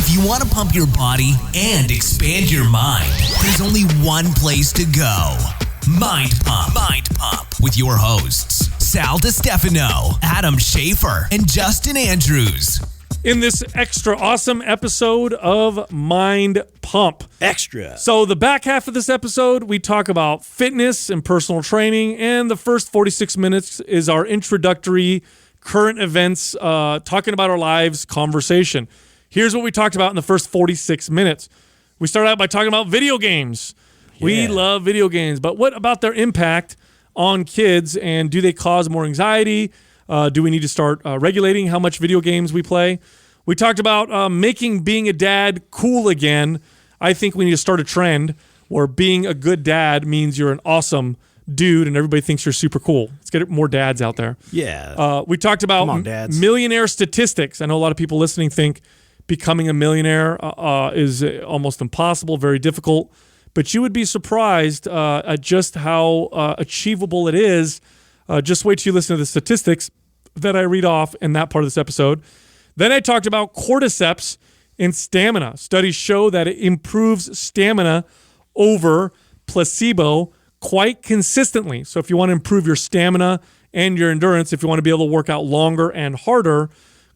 If you want to pump your body and expand your mind, there's only one place to go. Mind Pump. Mind Pump with your hosts, Sal DiStefano, Adam Schafer, and Justin Andrews. In this extra awesome episode of Mind Pump. Extra. So the back half of this episode, we talk about fitness and personal training, and the first 46 minutes is our introductory current events, talking about our lives conversation. Here's what we talked about in the first 46 minutes. We started out by talking about video games. Yeah. We love video games, but what about their impact on kids, and do they cause more anxiety? Do we need to start regulating how much video games we play? We talked about making being a dad cool again. I think we need to start a trend where being a good dad means you're an awesome dude and everybody thinks you're super cool. Let's get more dads out there. Yeah. We talked about millionaire statistics. I know a lot of people listening think becoming a millionaire is almost impossible, very difficult. But you would be surprised at just how achievable it is. Just wait till you listen to the statistics that I read off in that part of this episode. Then I talked about cordyceps and stamina. Studies show that it improves stamina over placebo quite consistently. So if you want to improve your stamina and your endurance, if you want to be able to work out longer and harder,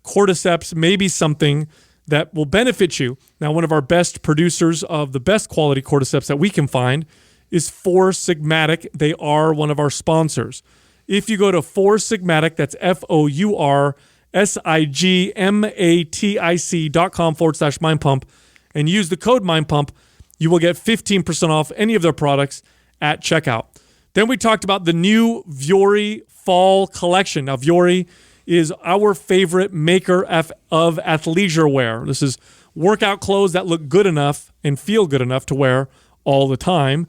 cordyceps may be something that will benefit you. Now, one of our best producers of the best quality cordyceps that we can find is Four Sigmatic. They are one of our sponsors. If you go to Four Sigmatic, that's FOURSIGMATIC.com/mindpump and use the code mindpump, you will get 15% off any of their products at checkout. Then we talked about the new Vuori fall collection. Now, Vuori is our favorite maker of athleisure wear. This is workout clothes that look good enough and feel good enough to wear all the time.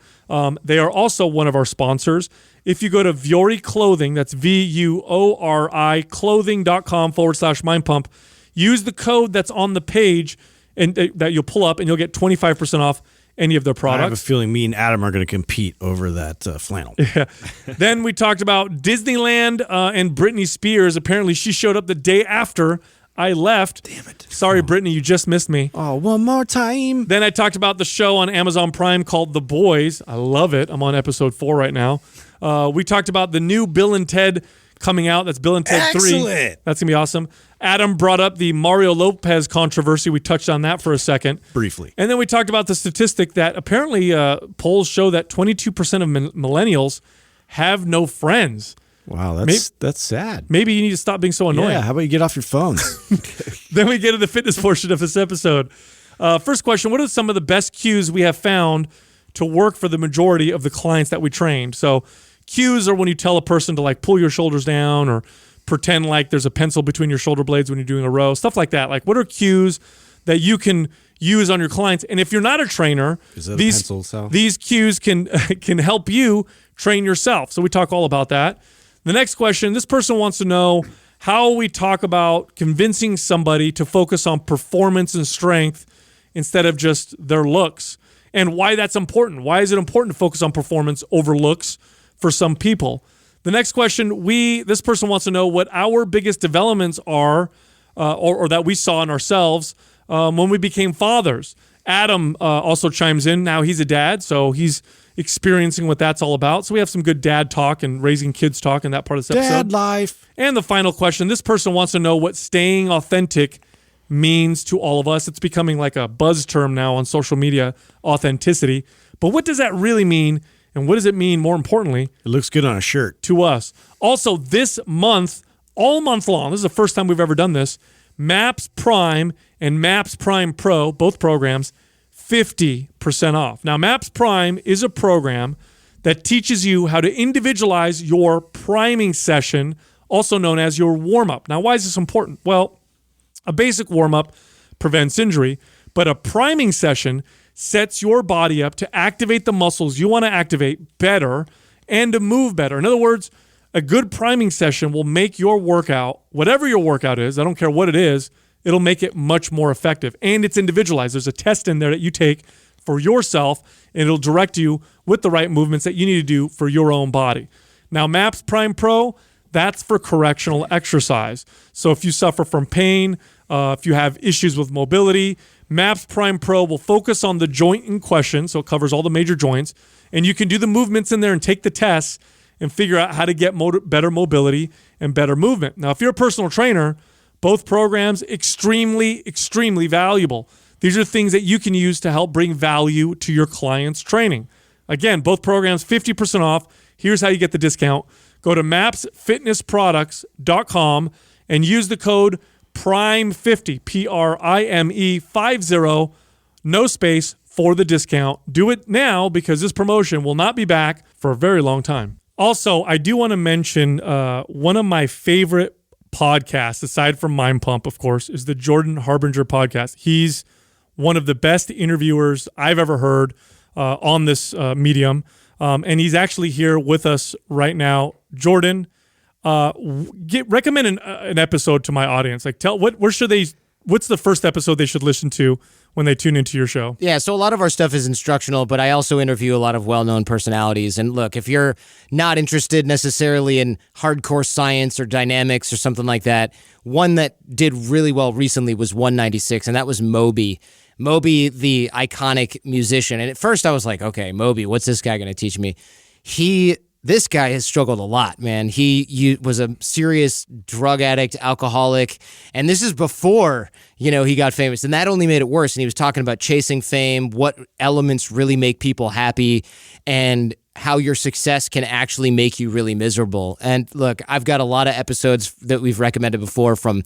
They are also one of our sponsors. If you go to Vuori Clothing, that's VUORI clothing.com/mindpump, use the code that's on the page and that you'll pull up and you'll get 25% off any of their products. I have a feeling me and Adam are going to compete over that flannel. Yeah. Then we talked about Disneyland and Britney Spears. Apparently she showed up the day after I left. Damn it. Sorry, Britney, you just missed me. Oh, one more time. Then I talked about the show on Amazon Prime called The Boys. I love it. I'm on episode 4 right now. We talked about the new Bill and Ted coming out. That's Bill and Ted 3. Excellent. That's going to be awesome. Adam brought up the Mario Lopez controversy. We touched on that for a second. Briefly. And then we talked about the statistic that apparently polls show that 22% of millennials have no friends. Wow, that's sad. Maybe you need to stop being so annoying. Yeah, how about you get off your phone? Then we get to the fitness portion of this episode. First question, what are some of the best cues we have found to work for the majority of the clients that we trained? So cues are when you tell a person to like pull your shoulders down or pretend like there's a pencil between your shoulder blades when you're doing a row, stuff like that. Like, what are cues that you can use on your clients? And if you're not a trainer, these cues can help you train yourself. So we talk all about that. The next question, this person wants to know how we talk about convincing somebody to focus on performance and strength instead of just their looks, and why that's important. Why is it important to focus on performance over looks for some people? The next question, this person wants to know what our biggest developments are or that we saw in ourselves when we became fathers. Adam also chimes in. Now he's a dad, so he's experiencing what that's all about. So we have some good dad talk and raising kids talk in that part of this episode. Dad life. And the final question, this person wants to know what staying authentic means to all of us. It's becoming like a buzz term now on social media, authenticity. But what does that really mean? And what does it mean, more importantly? It looks good on a shirt. To us. Also, this month, all month long, this is the first time we've ever done this, MAPS Prime and MAPS Prime Pro, both programs, 50% off. Now, MAPS Prime is a program that teaches you how to individualize your priming session, also known as your warm-up. Now, why is this important? Well, a basic warm-up prevents injury, but a priming session sets your body up to activate the muscles you want to activate better and to move better. In other words, a good priming session will make your workout, whatever your workout is, I don't care what it is, it'll make it much more effective. And it's individualized. There's a test in there that you take for yourself, and it'll direct you with the right movements that you need to do for your own body. Now, MAPS Prime Pro, that's for correctional exercise. So if you suffer from pain, If you have issues with mobility, MAPS Prime Pro will focus on the joint in question, so it covers all the major joints, and you can do the movements in there and take the tests and figure out how to get better mobility and better movement. Now, if you're a personal trainer, both programs extremely, extremely valuable. These are things that you can use to help bring value to your client's training. Again, both programs 50% off. Here's how you get the discount. Go to mapsfitnessproducts.com and use the code PRIME50, PRIME50, no space, for the discount. Do it now because this promotion will not be back for a very long time. Also, I do want to mention one of my favorite podcasts, aside from Mind Pump, of course, is the Jordan Harbinger podcast. He's one of the best interviewers I've ever heard on this medium, and he's actually here with us right now. Jordan, recommend an episode to my audience. Like, what's the first episode they should listen to when they tune into your show? Yeah, so a lot of our stuff is instructional, but I also interview a lot of well-known personalities. And look, if you're not interested necessarily in hardcore science or dynamics or something like that, one that did really well recently was 196, and that was Moby. Moby, the iconic musician. And at first I was like, okay, Moby, what's this guy going to teach me? This guy has struggled a lot, man. He was a serious drug addict, alcoholic, and this is before, he got famous, and that only made it worse. And he was talking about chasing fame, what elements really make people happy, and how your success can actually make you really miserable. And look, I've got a lot of episodes that we've recommended before, from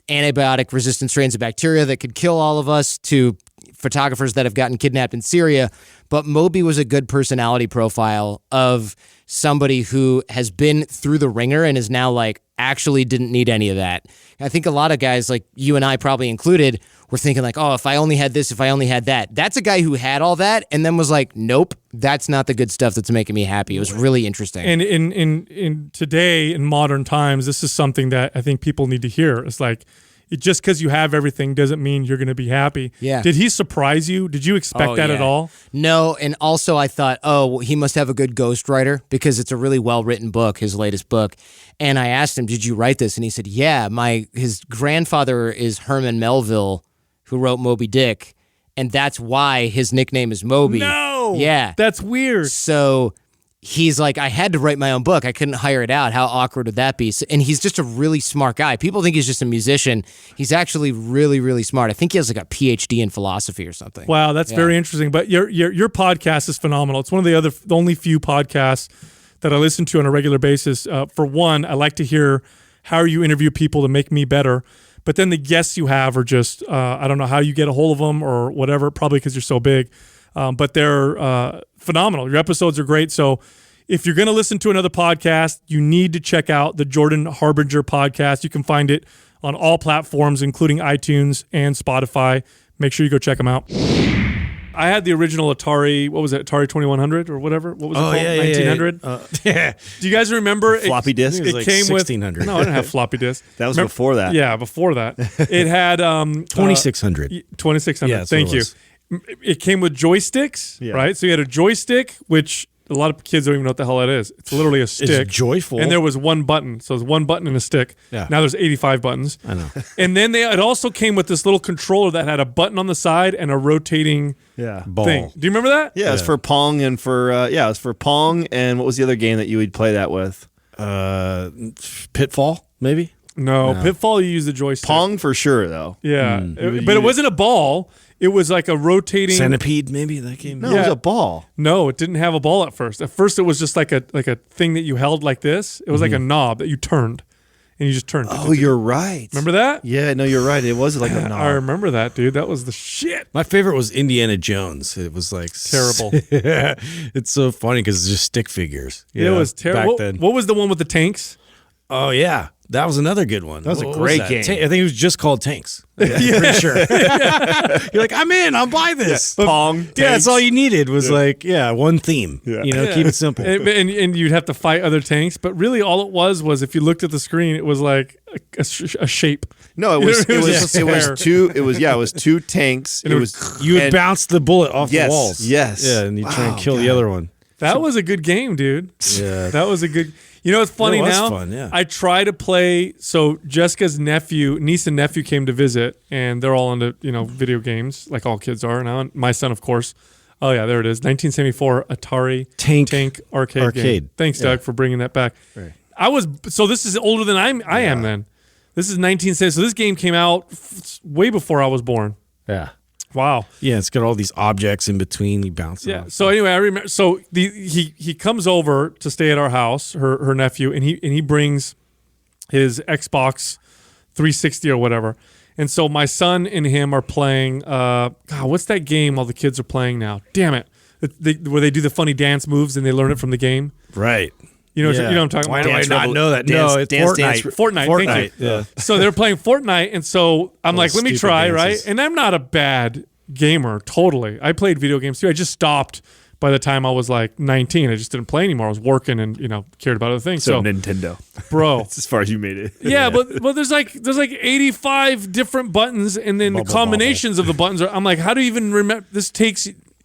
antibiotic-resistant strains of bacteria that could kill all of us to photographers that have gotten kidnapped in Syria. But Moby was a good personality profile of somebody who has been through the ringer and is now actually didn't need any of that. I think a lot of guys, like you and I probably included, were thinking oh, if I only had this, if I only had that. That's a guy who had all that and then was like, nope, that's not the good stuff that's making me happy. It was really interesting. And in today, in modern times, this is something that I think people need to hear. It's just because you have everything doesn't mean you're going to be happy. Yeah. Did he surprise you? Did you expect that at all? No, and also I thought, he must have a good ghostwriter because it's a really well-written book, his latest book. And I asked him, did you write this? And he said, yeah, his grandfather is Herman Melville, who wrote Moby Dick, and that's why his nickname is Moby. No! Yeah. That's weird. So he's like, I had to write my own book. I couldn't hire it out. How awkward would that be? And he's just a really smart guy. People think he's just a musician. He's actually really, really smart. I think he has a PhD in philosophy or something. Wow, that's very interesting. But your podcast is phenomenal. It's one of the only few podcasts that I listen to on a regular basis. For one, I like to hear how you interview people to make me better. But then the guests you have are just, I don't know how you get a hold of them or whatever, probably because you're so big. But they're phenomenal. Your episodes are great. So if you're going to listen to another podcast, you need to check out the Jordan Harbinger podcast. You can find it on all platforms, including iTunes and Spotify. Make sure you go check them out. I had the original Atari, what was it, Atari 2100 or whatever? What was it called? 1900? Yeah. Do you guys remember? Floppy disk? It came with 1600. No, I didn't have floppy disk. That was before that. Yeah, before that. It had 2600. 2600. Yeah, that's Thank what it you. was. It came with joysticks, right? So you had a joystick, which a lot of kids don't even know what the hell that is. It's literally a stick. It's joyful. And there was one button. So there's one button and a stick. Yeah. Now there's 85 buttons. I know. And then it also came with this little controller that had a button on the side and a rotating Ball. thing. Do you remember that? Yeah, it was for Pong and for it was for Pong and what was the other game that you would play that with? Pitfall, maybe? No, Pitfall, you use the joystick. Pong for sure, though. Yeah. But it wasn't a ball. It was like a rotating Centipede, maybe that game. No, it was a ball. No, it didn't have a ball at first. At first, it was just like a thing that you held like this. It was like a knob that you turned, and you just turned. Oh, you're right. Remember that? Yeah, no, you're right. It was like a knob. I remember that, dude. That was the shit. My favorite was Indiana Jones. It was Terrible. It's so funny because it's just stick figures. It was terrible. Back then. What was the one with the tanks? Oh, yeah. That was another good one. That was a What great that? game. I think it was just called Tanks. Yeah, pretty sure. You're like, I'm in. I'll buy this. Pong. Yeah, that's all you needed was one theme. Yeah. Keep it simple. And you'd have to fight other tanks, but really all it was if you looked at the screen, it was like a shape. No, it was two. It was two tanks. And It was You would bounce the bullet off Yes, the walls. yes. Yeah, and you try and kill the other one. That was a good game, dude. Yeah. That was a good. You know what's funny It was now? fun, yeah. I try to play. So Jessica's niece and nephew came to visit, and they're all into video games like all kids are now. And my son, of course. Oh yeah, there it is. 1974 Atari Tank arcade game. Thanks, Doug, for bringing that back. Right. This is older than I am then. This is 1970. So this game came out way before I was born. Yeah. Wow. Yeah, it's got all these objects in between. You bounce. Yeah. So anyway, I remember. So he comes over to stay at our house, her nephew, and he brings his Xbox 360 or whatever. And so my son and him are playing. God, what's that game all the kids are playing now? Damn it! Where they do the funny dance moves and they learn it from the game. Right. You know what I'm talking Why about? do I not know that? No, it's Fortnite. Fortnite. Thank you. Yeah. So they're playing Fortnite, and so I'm like, let me stupid try, dances. right? And I'm not a bad gamer, totally. I played video games too. I just stopped by the time I was like 19. I just didn't play anymore. I was working and cared about other things. So So, Nintendo. bro, That's as far as you made it. yeah, but there's like 85 different buttons, and then the combinations of the buttons are. I'm like, how do you even remember?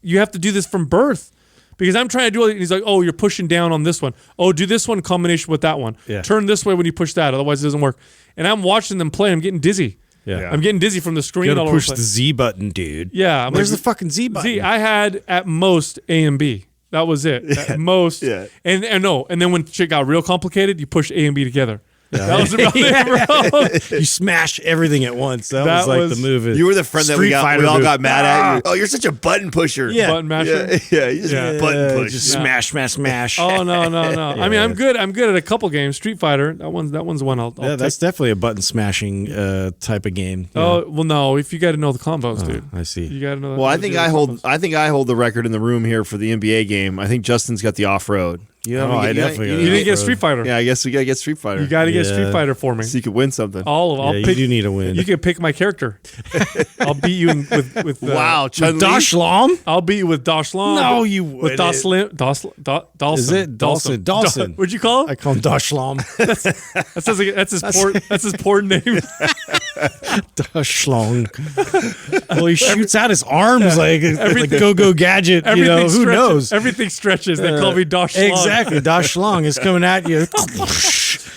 You have to do this from birth. Because I'm trying to do it, and he's like, oh, you're pushing down on this one. Oh, do this one in combination with that one. Yeah. Turn this way when you push that, otherwise it doesn't work. And I'm watching them play. I'm getting dizzy. Yeah. I'm getting dizzy from the screen. You gotta all over push the the place. Z button, dude. Yeah. I'm Where's like, the fucking Z button? Z, I had at most A and B. That was it. At most. Yeah. And then when shit got real complicated, you push A and B together. That was about it, bro. You smash everything at once. That That was like was- the move. You were the friend that Street we Fighter all move. got mad at you. Oh, you're such a button pusher. Yeah. Button masher. Yeah, you just Yeah. button push. Just smash. Oh no. I mean, I'm good at a couple games. Street Fighter. That one's one I'll Yeah, take. that's definitely a button smashing type of game. Yeah. Oh well, no. If you got to know the combos, dude. I see. You got to know. Well, I think I hold the record in the room here for the NBA game. I think Justin's got the off road. You Oh, I definitely got You didn't get off-road. Street Fighter. Yeah, I guess we gotta get Street Fighter. You got to get Yeah. Street Fighter for me. so you could win something. I'll Yeah, you pick. do need a win. You can pick my character. I'll beat you with Wow, Chun-Li? Dash Lom? I'll beat you with Dosh Long. No, you with wouldn't. Dawson. Is it? Dawson. Dawson. What'd you call I him? call him Dash Lom. That sounds like that's his porn name. Dash Long. Well, he shoots out his arms like go-go gadget. Who Stretches. knows? Everything stretches. They call me Dosh Long. Exactly. Dash Long is coming at you.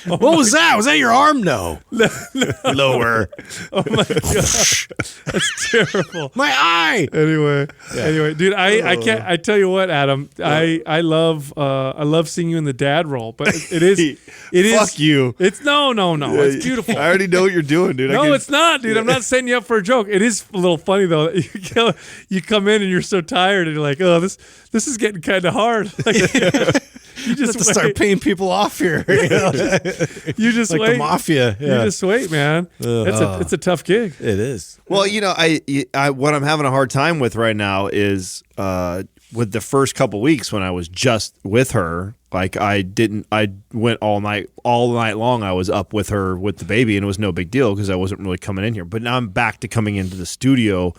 What was that? Was that your arm? No. Lower. Oh my god, that's terrible. My eye. Anyway, dude, I can't. I tell you what, Adam, I love seeing you in the dad role, but it is. Fuck you. It's no. It's beautiful. I already know what you're doing, dude. No, it's not, dude. I'm not setting you up for a joke. It is a little funny though. That you come in and you're so tired, and you're like, oh, this is getting kind of hard. Like, you just To start paying people off here. You just like wait. the mafia. You Yeah. just wait, man. It's a tough gig. It is. Well, I what I'm having a hard time with right now is with the first couple weeks when I was just with her. Like I went all night long. I was up with her with the baby, and it was no big deal because I wasn't really coming in here. But now I'm back to coming into the studio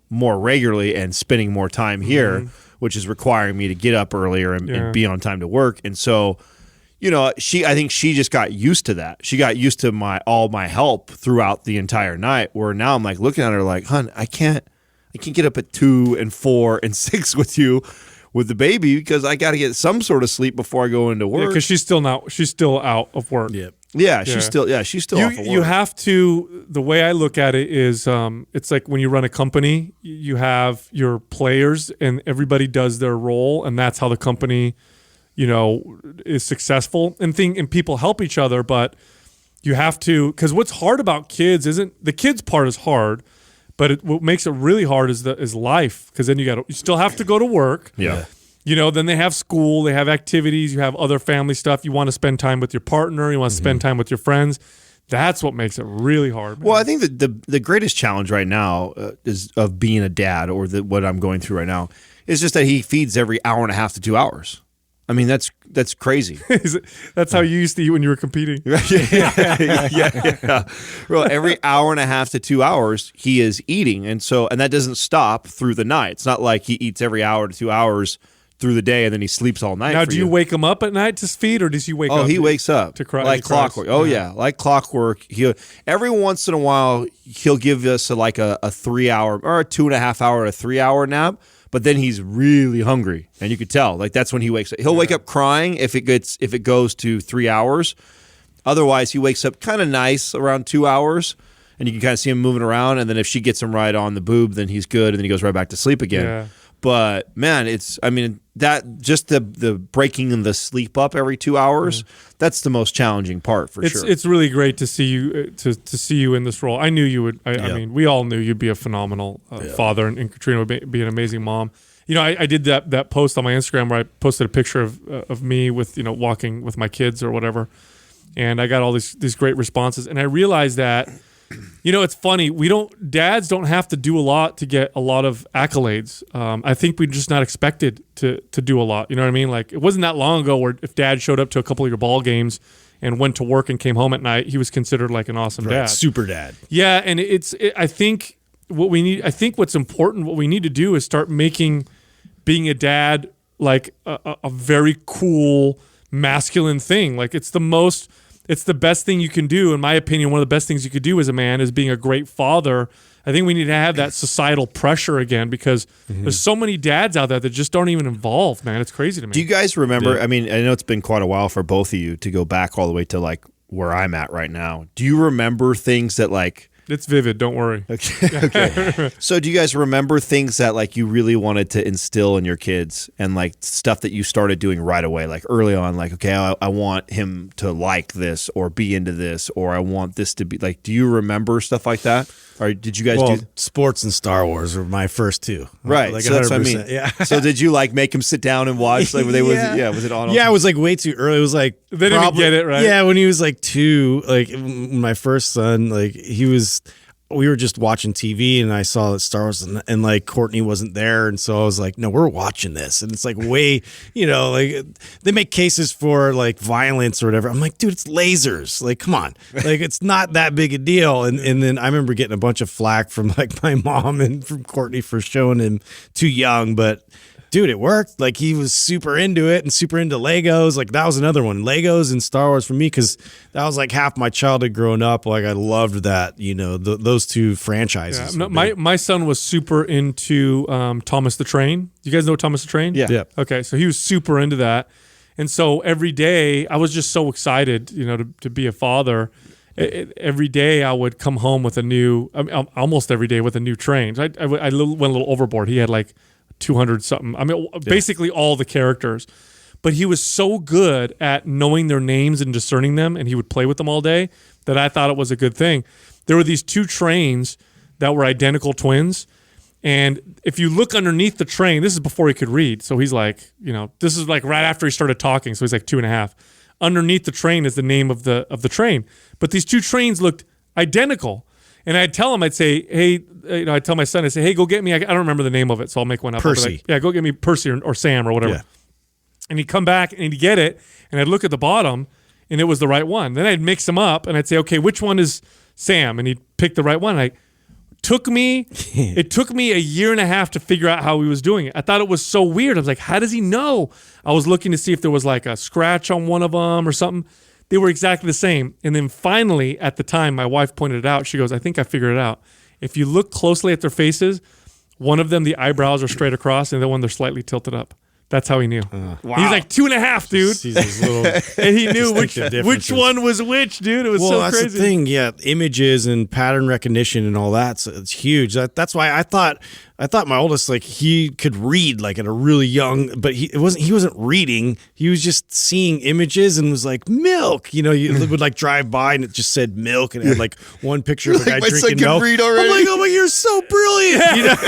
more regularly and spending more time here, which is requiring me to get up earlier and be on time to work. And so, I think she just got used to that. She got used to all my help throughout the entire night. Where now I'm like looking at her like, "Hun, I can't get up at 2 and 4 and 6 with you with the baby because I got to get some sort of sleep before I go into work." Because she's still out of work. Yep. Yeah, she's still off of work. You have to. The way I look at it is, it's like when you run a company, you have your players, and everybody does their role, and that's how the company, is successful. And people help each other, but you have to. Because what's hard about kids isn't the kids part is hard, but what makes it really hard is life. Because then you still have to go to work. Yeah. Then they have school, they have activities, you have other family stuff. You want to spend time with your partner, you want to spend time with your friends. That's what makes it really hard, man. Well, I think that the greatest challenge right now is of being a dad, or what I'm going through right now, is just that he feeds every hour and a half to 2 hours. I mean, that's crazy. That's how you used to eat when you were competing. yeah. Well, every hour and a half to 2 hours, he is eating, and that doesn't stop through the night. It's not like he eats every hour to 2 hours through the day and then he sleeps all night. Now, for do you wake him up at night to feed, or does he wake up? Oh, he wakes up to cry like clockwork. Oh yeah, like clockwork. Every once in a while he'll give us a 3 hour or a 2.5 hour to 3 hour nap. but then he's really hungry, and you could tell. Like that's when he wakes up. He'll wake up crying if it goes to 3 hours. Otherwise, he wakes up kind of nice around 2 hours, and you can kind of see him moving around. And then if she gets him right on the boob, then he's good, and then he goes right back to sleep again. Yeah. But man, that just the breaking the sleep up every 2 hours, that's the most challenging part for sure. It's really great to see you to see you in this role. I knew you would. I mean, we all knew you'd be a phenomenal father, and Katrina would be an amazing mom. You know, I did that post on my Instagram where I posted a picture of me with walking with my kids or whatever, and I got all these great responses, and I realized that. It's funny. Dads don't have to do a lot to get a lot of accolades. I think we're just not expected to do a lot. You know what I mean? Like it wasn't that long ago where if dad showed up to a couple of your ball games and went to work and came home at night, he was considered like an awesome dad. Super dad. Yeah. And I think what's important, what we need to do is start making being a dad like a very cool masculine thing. Like it's the best thing you can do. In my opinion, one of the best things you could do as a man is being a great father. I think we need to have that societal pressure again because there's so many dads out there that just aren't even involved, man. It's crazy to me. Do you guys remember, I mean, I know it's been quite a while for both of you to go back all the way to like where I'm at right now. Do you remember things that like... It's vivid, don't worry. Okay. So do you guys remember things that like you really wanted to instill in your kids and like stuff that you started doing right away, like early on, like, okay, I want him to like this or be into this, or I want this to be like, do you remember stuff like that? Or did you guys do sports and Star Wars were my first two? Right. Like so that's what I mean. Yeah. So did you like make him sit down and watch? Like was it on? Yeah, it was like way too early. It was like they didn't even get it, right? Yeah, when he was like 2, like my first son, like we were just watching TV and I saw that Star Wars and like Courtney wasn't there. And so I was like, no, we're watching this. And it's like way, like they make cases for like violence or whatever. I'm like, dude, it's lasers. Like, come on. Like, it's not that big a deal. And then I remember getting a bunch of flack from like my mom and from Courtney for showing him too young. But dude, it worked. Like he was super into it and super into Legos. Like that was another one, Legos and Star Wars for me, because that was like half my childhood growing up. Like I loved that, those two franchises. Yeah. No, my son was super into Thomas the Train. You guys know Thomas the Train? Yeah. Okay, so he was super into that, and so every day I was just so excited, to be a father. Every day I would come home with almost every day with a new train. I went a little overboard. He had like 200 something. I mean, basically all the characters. But he was so good at knowing their names and discerning them, and he would play with them all day, that I thought it was a good thing. There were these 2 trains that were identical twins, and if you look underneath the train, this is before he could read, so he's like, this is like right after he started talking, so he's like 2.5. Underneath the train is the name of the train. But these 2 trains looked identical. And I'd tell him, I'd say, hey, I'd tell my son, I'd say, hey, go get me, I don't remember the name of it, so I'll make one up. Percy. Go get me Percy or Sam or whatever. Yeah. And he'd come back and he'd get it, and I'd look at the bottom, and it was the right one. Then I'd mix them up, and I'd say, okay, which one is Sam? And he'd pick the right one. And it took me a year and a half to figure out how he was doing it. I thought it was so weird. I was like, how does he know? I was looking to see if there was like a scratch on one of them or something. They were exactly the same. And then finally, at the time, my wife pointed it out. She goes, I think I figured it out. If you look closely at their faces, one of them, the eyebrows are straight across, and the one, they're slightly tilted up. That's how he knew. Wow. He's like 2.5, dude. And he knew which one was which, dude. It was so crazy. That's the thing. Yeah, images and pattern recognition and all that. So it's huge. That's why I thought my oldest, like, he could read like at a really young, but he wasn't reading. He was just seeing images and was like, milk. You would like drive by and it just said milk and it had like one picture of a guy my drinking son milk. Read already. I'm like, oh my, you're so brilliant.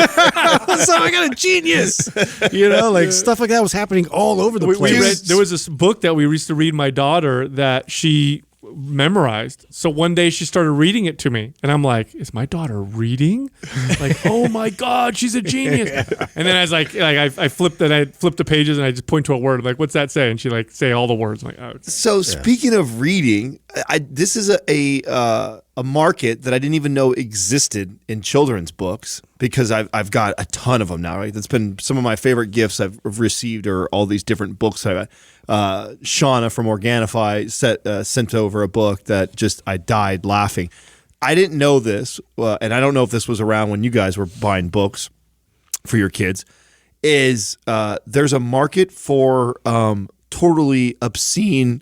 So I got a genius. Like stuff like that was happening all over the place. There was this book that we used to read my daughter that she memorized. So one day she started reading it to me, and I'm like, "Is my daughter reading?" Like, oh my god, she's a genius! And then I was like I flipped the pages, and I just point to a word. I'm like, what's that say? And she like say all the words. I'm like, oh. So speaking of reading, this is a market that I didn't even know existed in children's books, because I've got a ton of them now. Right, that's been some of my favorite gifts I've received, are all these different books. Shauna from Organifi sent over a book that just I died laughing. I didn't know this, and I don't know if this was around when you guys were buying books for your kids. is there's a market for totally obscene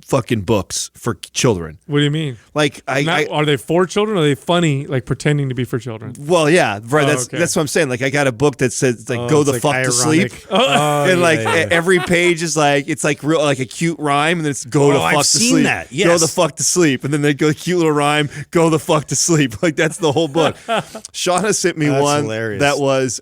fucking books for children. What do you mean? Like Are they for children or are they funny, like pretending to be for children? well, yeah, right. Oh, okay. That's what I'm saying. Like I got a book that says like go it's the like fuck to sleep. ironic. Oh, And like yeah. every page is like it's like real like a cute rhyme, and then it's go the fuck I've to seen sleep. that, Go yes. the fuck to sleep, and then they go cute little rhyme. Go the fuck to sleep. Like that's the whole book. Shauna sent me That's one hilarious. that was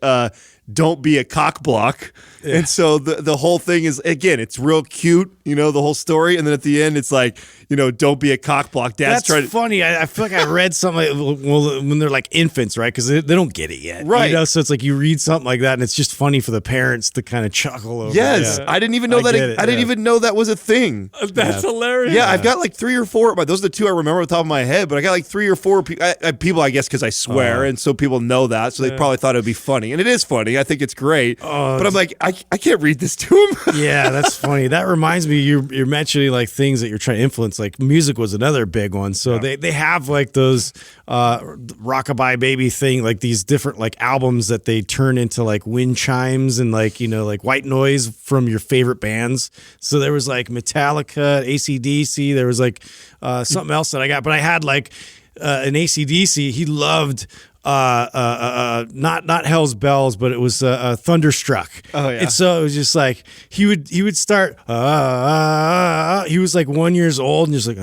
don't be a cock block. And so the whole thing is, again, it's real cute, you know, the whole story. And then at the end, it's like, you know, don't be a cock block. Dad's That's trying to. funny. I feel like I read something like, well, when they're like infants, right? Because they don't get it yet. Right. You know? So it's like you read something like that and it's just funny for the parents to kind of chuckle over. Yes, it. I didn't even know I that. get it, I didn't yeah. even know that was a thing. That's hilarious. Yeah, I've got like 3 or 4. But those are the 2 I remember off the top of my head. But I got like 3 or 4 people, I guess, because I swear, and so people know that, so they probably thought it would be funny, and it is funny. I think it's great. But I'm like, I can't read this to him. Yeah, that's funny. That reminds me, you're mentioning like things that you're trying to influence. Like music was another big one. So they have like those rockabye baby thing, like these different like albums that they turn into like wind chimes and like, you know, like white noise from your favorite bands. So there was like Metallica, AC/DC. There was like something else that I got, but I had like an AC/DC. He loved not Hell's Bells, but it was Thunderstruck. Oh, yeah. And so it was just like he would start. He was like 1 year old and just like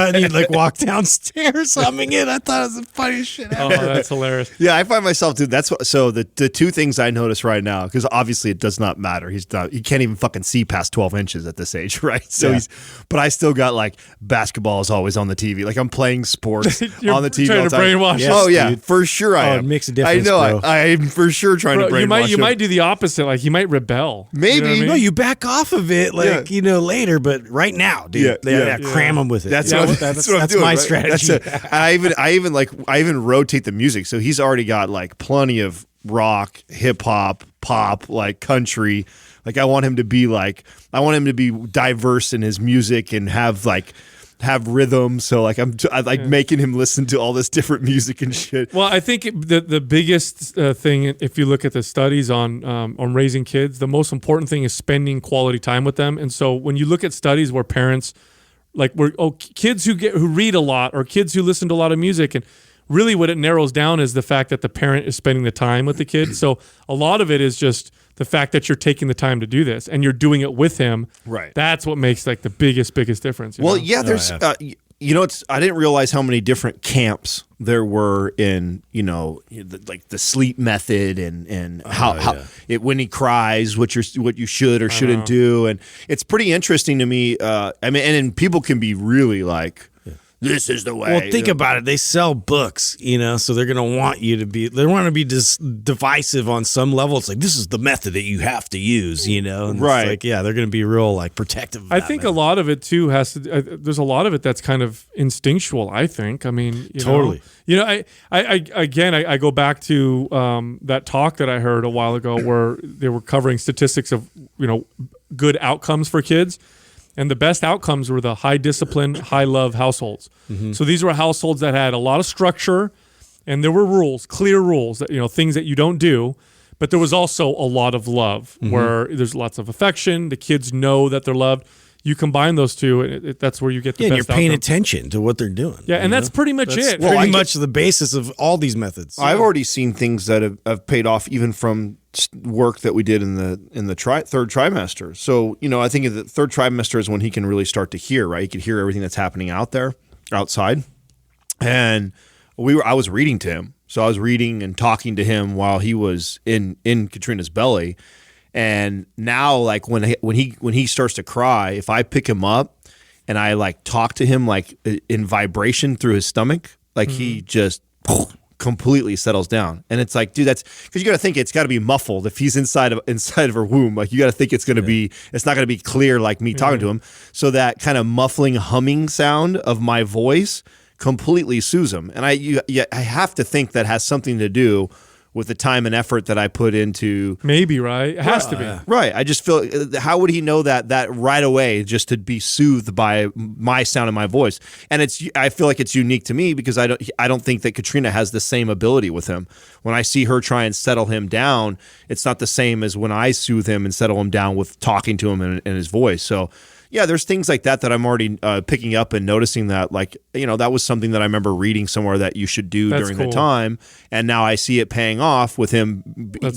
and he'd like walk downstairs humming it. I thought it was the funniest shit Oh, ever. that's hilarious. Yeah, I find myself, dude. That's what. So the 2 things I notice right now, because obviously it does not matter. He can't even fucking see past 12 inches at this age, right? So but I still got like basketball is always on the TV. Like I'm playing sports You're on the TV. trying all to the time. brainwash Yes, Oh yeah, dude. for sure I Oh, am. it makes a difference, I know. bro. I'm for sure trying to Bro, brainwash you him. might do the opposite. Like he might rebel. Maybe. You know what I mean? No, you back off of it, like you know, later. But right now, dude, Yeah, cram them with it. That's Yeah, what, that's what I'm doing. my right? strategy. I even rotate the music. So he's already got like plenty of rock, hip hop, pop, like country. Like I want him to be diverse in his music and have rhythm. So like I like making him listen to all this different music and shit. Well, I think the biggest thing, if you look at the studies on raising kids, the most important thing is spending quality time with them. And so when you look at studies where parents, like kids who read a lot or kids who listen to a lot of music, and really what it narrows down is the fact that the parent is spending the time with the kid. So a lot of it is just the fact that you're taking the time to do this and you're doing it with him. Right. That's what makes like the biggest difference. You Well, know? yeah, there's I didn't realize how many different camps there were in, like the sleep method and how it when he cries, what you should or shouldn't do, and it's pretty interesting to me. And people can be really like, this is the way. Well, think about it. They sell books, so they're going to want you to be, they want to be just divisive on some level. It's like, this is the method that you have to use, and it's Right. like, yeah, they're going to be real like protective of I that think method. a lot of it too has to. There's a lot of it that's kind of instinctual. I think. I mean, Totally. I go back to that talk that I heard a while ago where they were covering statistics of good outcomes for kids, and the best outcomes were the high discipline, high love households. Mm-hmm. So these were households that had a lot of structure, and there were rules, clear rules that things that you don't do. But there was also a lot of love, Mm-hmm. where there's lots of affection. The kids know that they're loved. You combine those two, and that's where you get the Yeah, and you're best paying outcome. attention to what they're doing. Yeah, and that's pretty much That's it. pretty much the basis of all these methods. I've already seen things that have paid off even from work that we did in the third trimester. So, I think the third trimester is when he can really start to hear, right? He can hear everything that's happening outside. And I was reading to him. So I was reading and talking to him while he was in Katrina's belly. And now, like when he starts to cry, if I pick him up and I like talk to him like in vibration through his stomach, like he just completely settles down. And it's like, dude, that's because you got to think it's got to be muffled if he's inside of her womb. Like you got to think it's going to be, it's not going to be clear like me talking to him. So that kind of muffling humming sound of my voice completely soothes him. And I have to think that has something to do with the time and effort that I put into. Maybe, right? It has to be. Right. I just feel, how would he know that right away, just to be soothed by my sound and my voice? And I feel like it's unique to me because I don't think that Katrina has the same ability with him. When I see her try and settle him down, it's not the same as when I soothe him and settle him down with talking to him and his voice. So yeah, there's things like that I'm already picking up and noticing that, like, that was something that I remember reading somewhere that you should do during the time. And now I see it paying off with him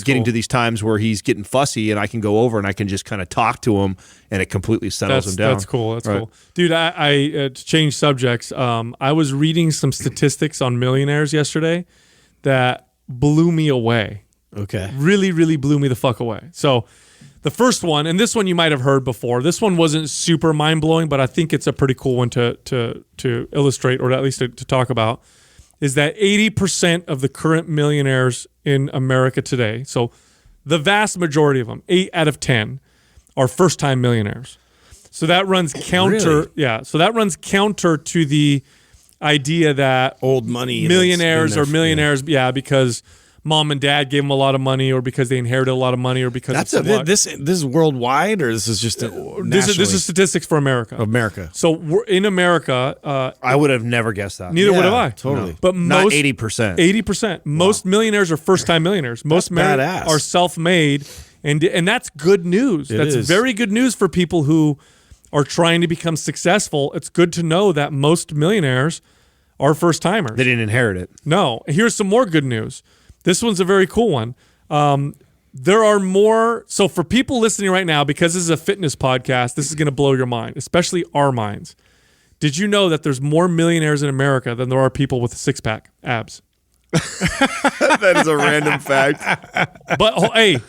getting to these times where he's getting fussy and I can go over and I can just kind of talk to him and it completely settles him down. That's cool. That's cool. Dude, I to change subjects, I was reading some statistics on millionaires yesterday that blew me away. Okay. Really, really blew me the fuck away. So the first one, and this one you might have heard before. This one wasn't super mind-blowing, but I think it's a pretty cool one to illustrate, or at least to talk about, is that 80% of the current millionaires in America today, so the vast majority of them, 8 out of 10, are first-time millionaires. So that runs counter, So that runs counter to the idea that old money millionaires are millionaires, because mom and dad gave them a lot of money, or because they inherited a lot of money, or because this is worldwide, or this is just this is statistics for America. America. So we're in America. I would have never guessed that. Neither would have I. Totally. But not most 80%. 80%. Most millionaires are first-time millionaires. Most badass. are self-made, and that's good news. That's very good news for people who are trying to become successful. It's good to know that most millionaires are first-timers. They didn't inherit it. No. Here's some more good news. This one's a very cool one. There are more. So for people listening right now, because this is a fitness podcast, this is going to blow your mind, especially our minds. Did you know that there's more millionaires in America than there are people with a six-pack abs? That is a random fact. But hey,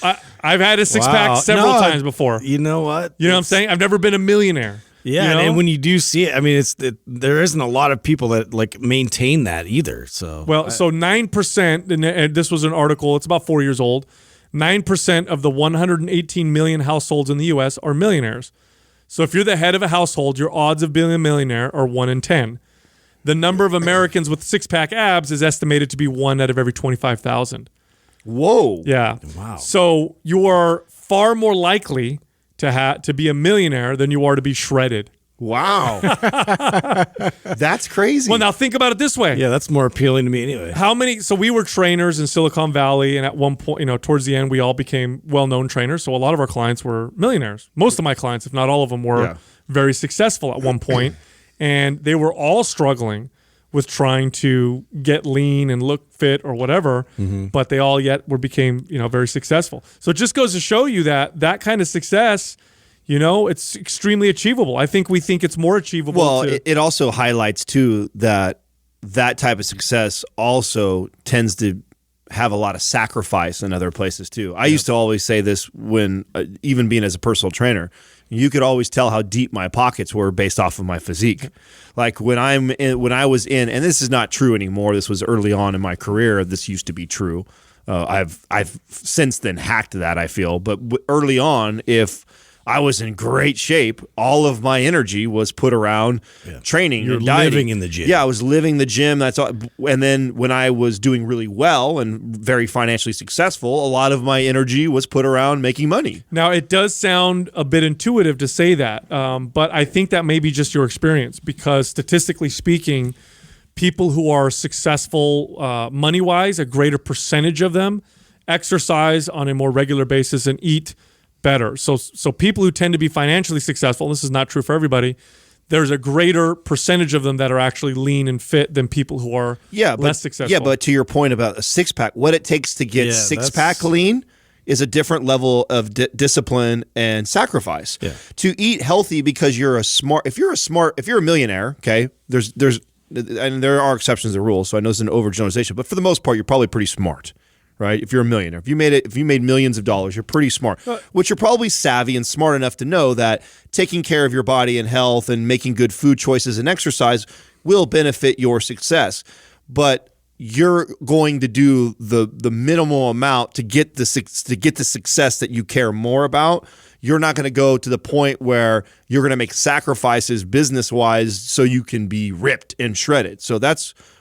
I've had a six-pack several times before. You know what? You know what I'm saying? I've never been a millionaire. Yeah, and when you do see it, I mean, there isn't a lot of people that like maintain that either. So so 9%, and this was an article. It's about 4 years old. 9% of the 118 million households in the U.S. are millionaires. So if you're the head of a household, your odds of being a millionaire are 1 in 10. The number of Americans with six-pack abs is estimated to be 1 out of every 25,000. Whoa! Yeah. Wow. So you are far more likely to be a millionaire than you are to be shredded. Wow. That's crazy. Well, now think about it this way. Yeah, that's more appealing to me anyway. So we were trainers in Silicon Valley, and at one point, towards the end, we all became well-known trainers. So a lot of our clients were millionaires. Most of my clients, if not all of them, were very successful at one point, and they were all struggling with trying to get lean and look fit or whatever, but they all became very successful. So it just goes to show you that kind of success, it's extremely achievable. I think we think it's more achievable. Well, it also highlights too that type of success also tends to have a lot of sacrifice in other places too. I used to always say this when even being as a personal trainer. You could always tell how deep my pockets were based off of my physique. Like when I was in, and this is not true anymore. This was early on in my career. This used to be true. I've since then hacked that, I feel. But early on, if I was in great shape, all of my energy was put around training and dieting. Living in the gym. Yeah, I was living the gym. That's all. And then when I was doing really well and very financially successful, a lot of my energy was put around making money. Now, it does sound a bit intuitive to say that, but I think that may be just your experience because statistically speaking, people who are successful money-wise, a greater percentage of them exercise on a more regular basis and eat better. So people who tend to be financially successful, and this is not true for everybody, there's a greater percentage of them that are actually lean and fit than people who are less successful. Yeah, but to your point about a six-pack, what it takes to get six-pack lean is a different level of discipline and sacrifice. Yeah. To eat healthy because if you're a millionaire, okay, and there are exceptions to the rules, so I know it's an overgeneralization, but for the most part, you're probably pretty smart. Right? If you're a millionaire, if you made millions of dollars, you're pretty smart, which you're probably savvy and smart enough to know that taking care of your body and health and making good food choices and exercise will benefit your success. But you're going to do the minimal amount to get the success that you care more about. You're not going to go to the point where you're going to make sacrifices business-wise so you can be ripped and shredded. So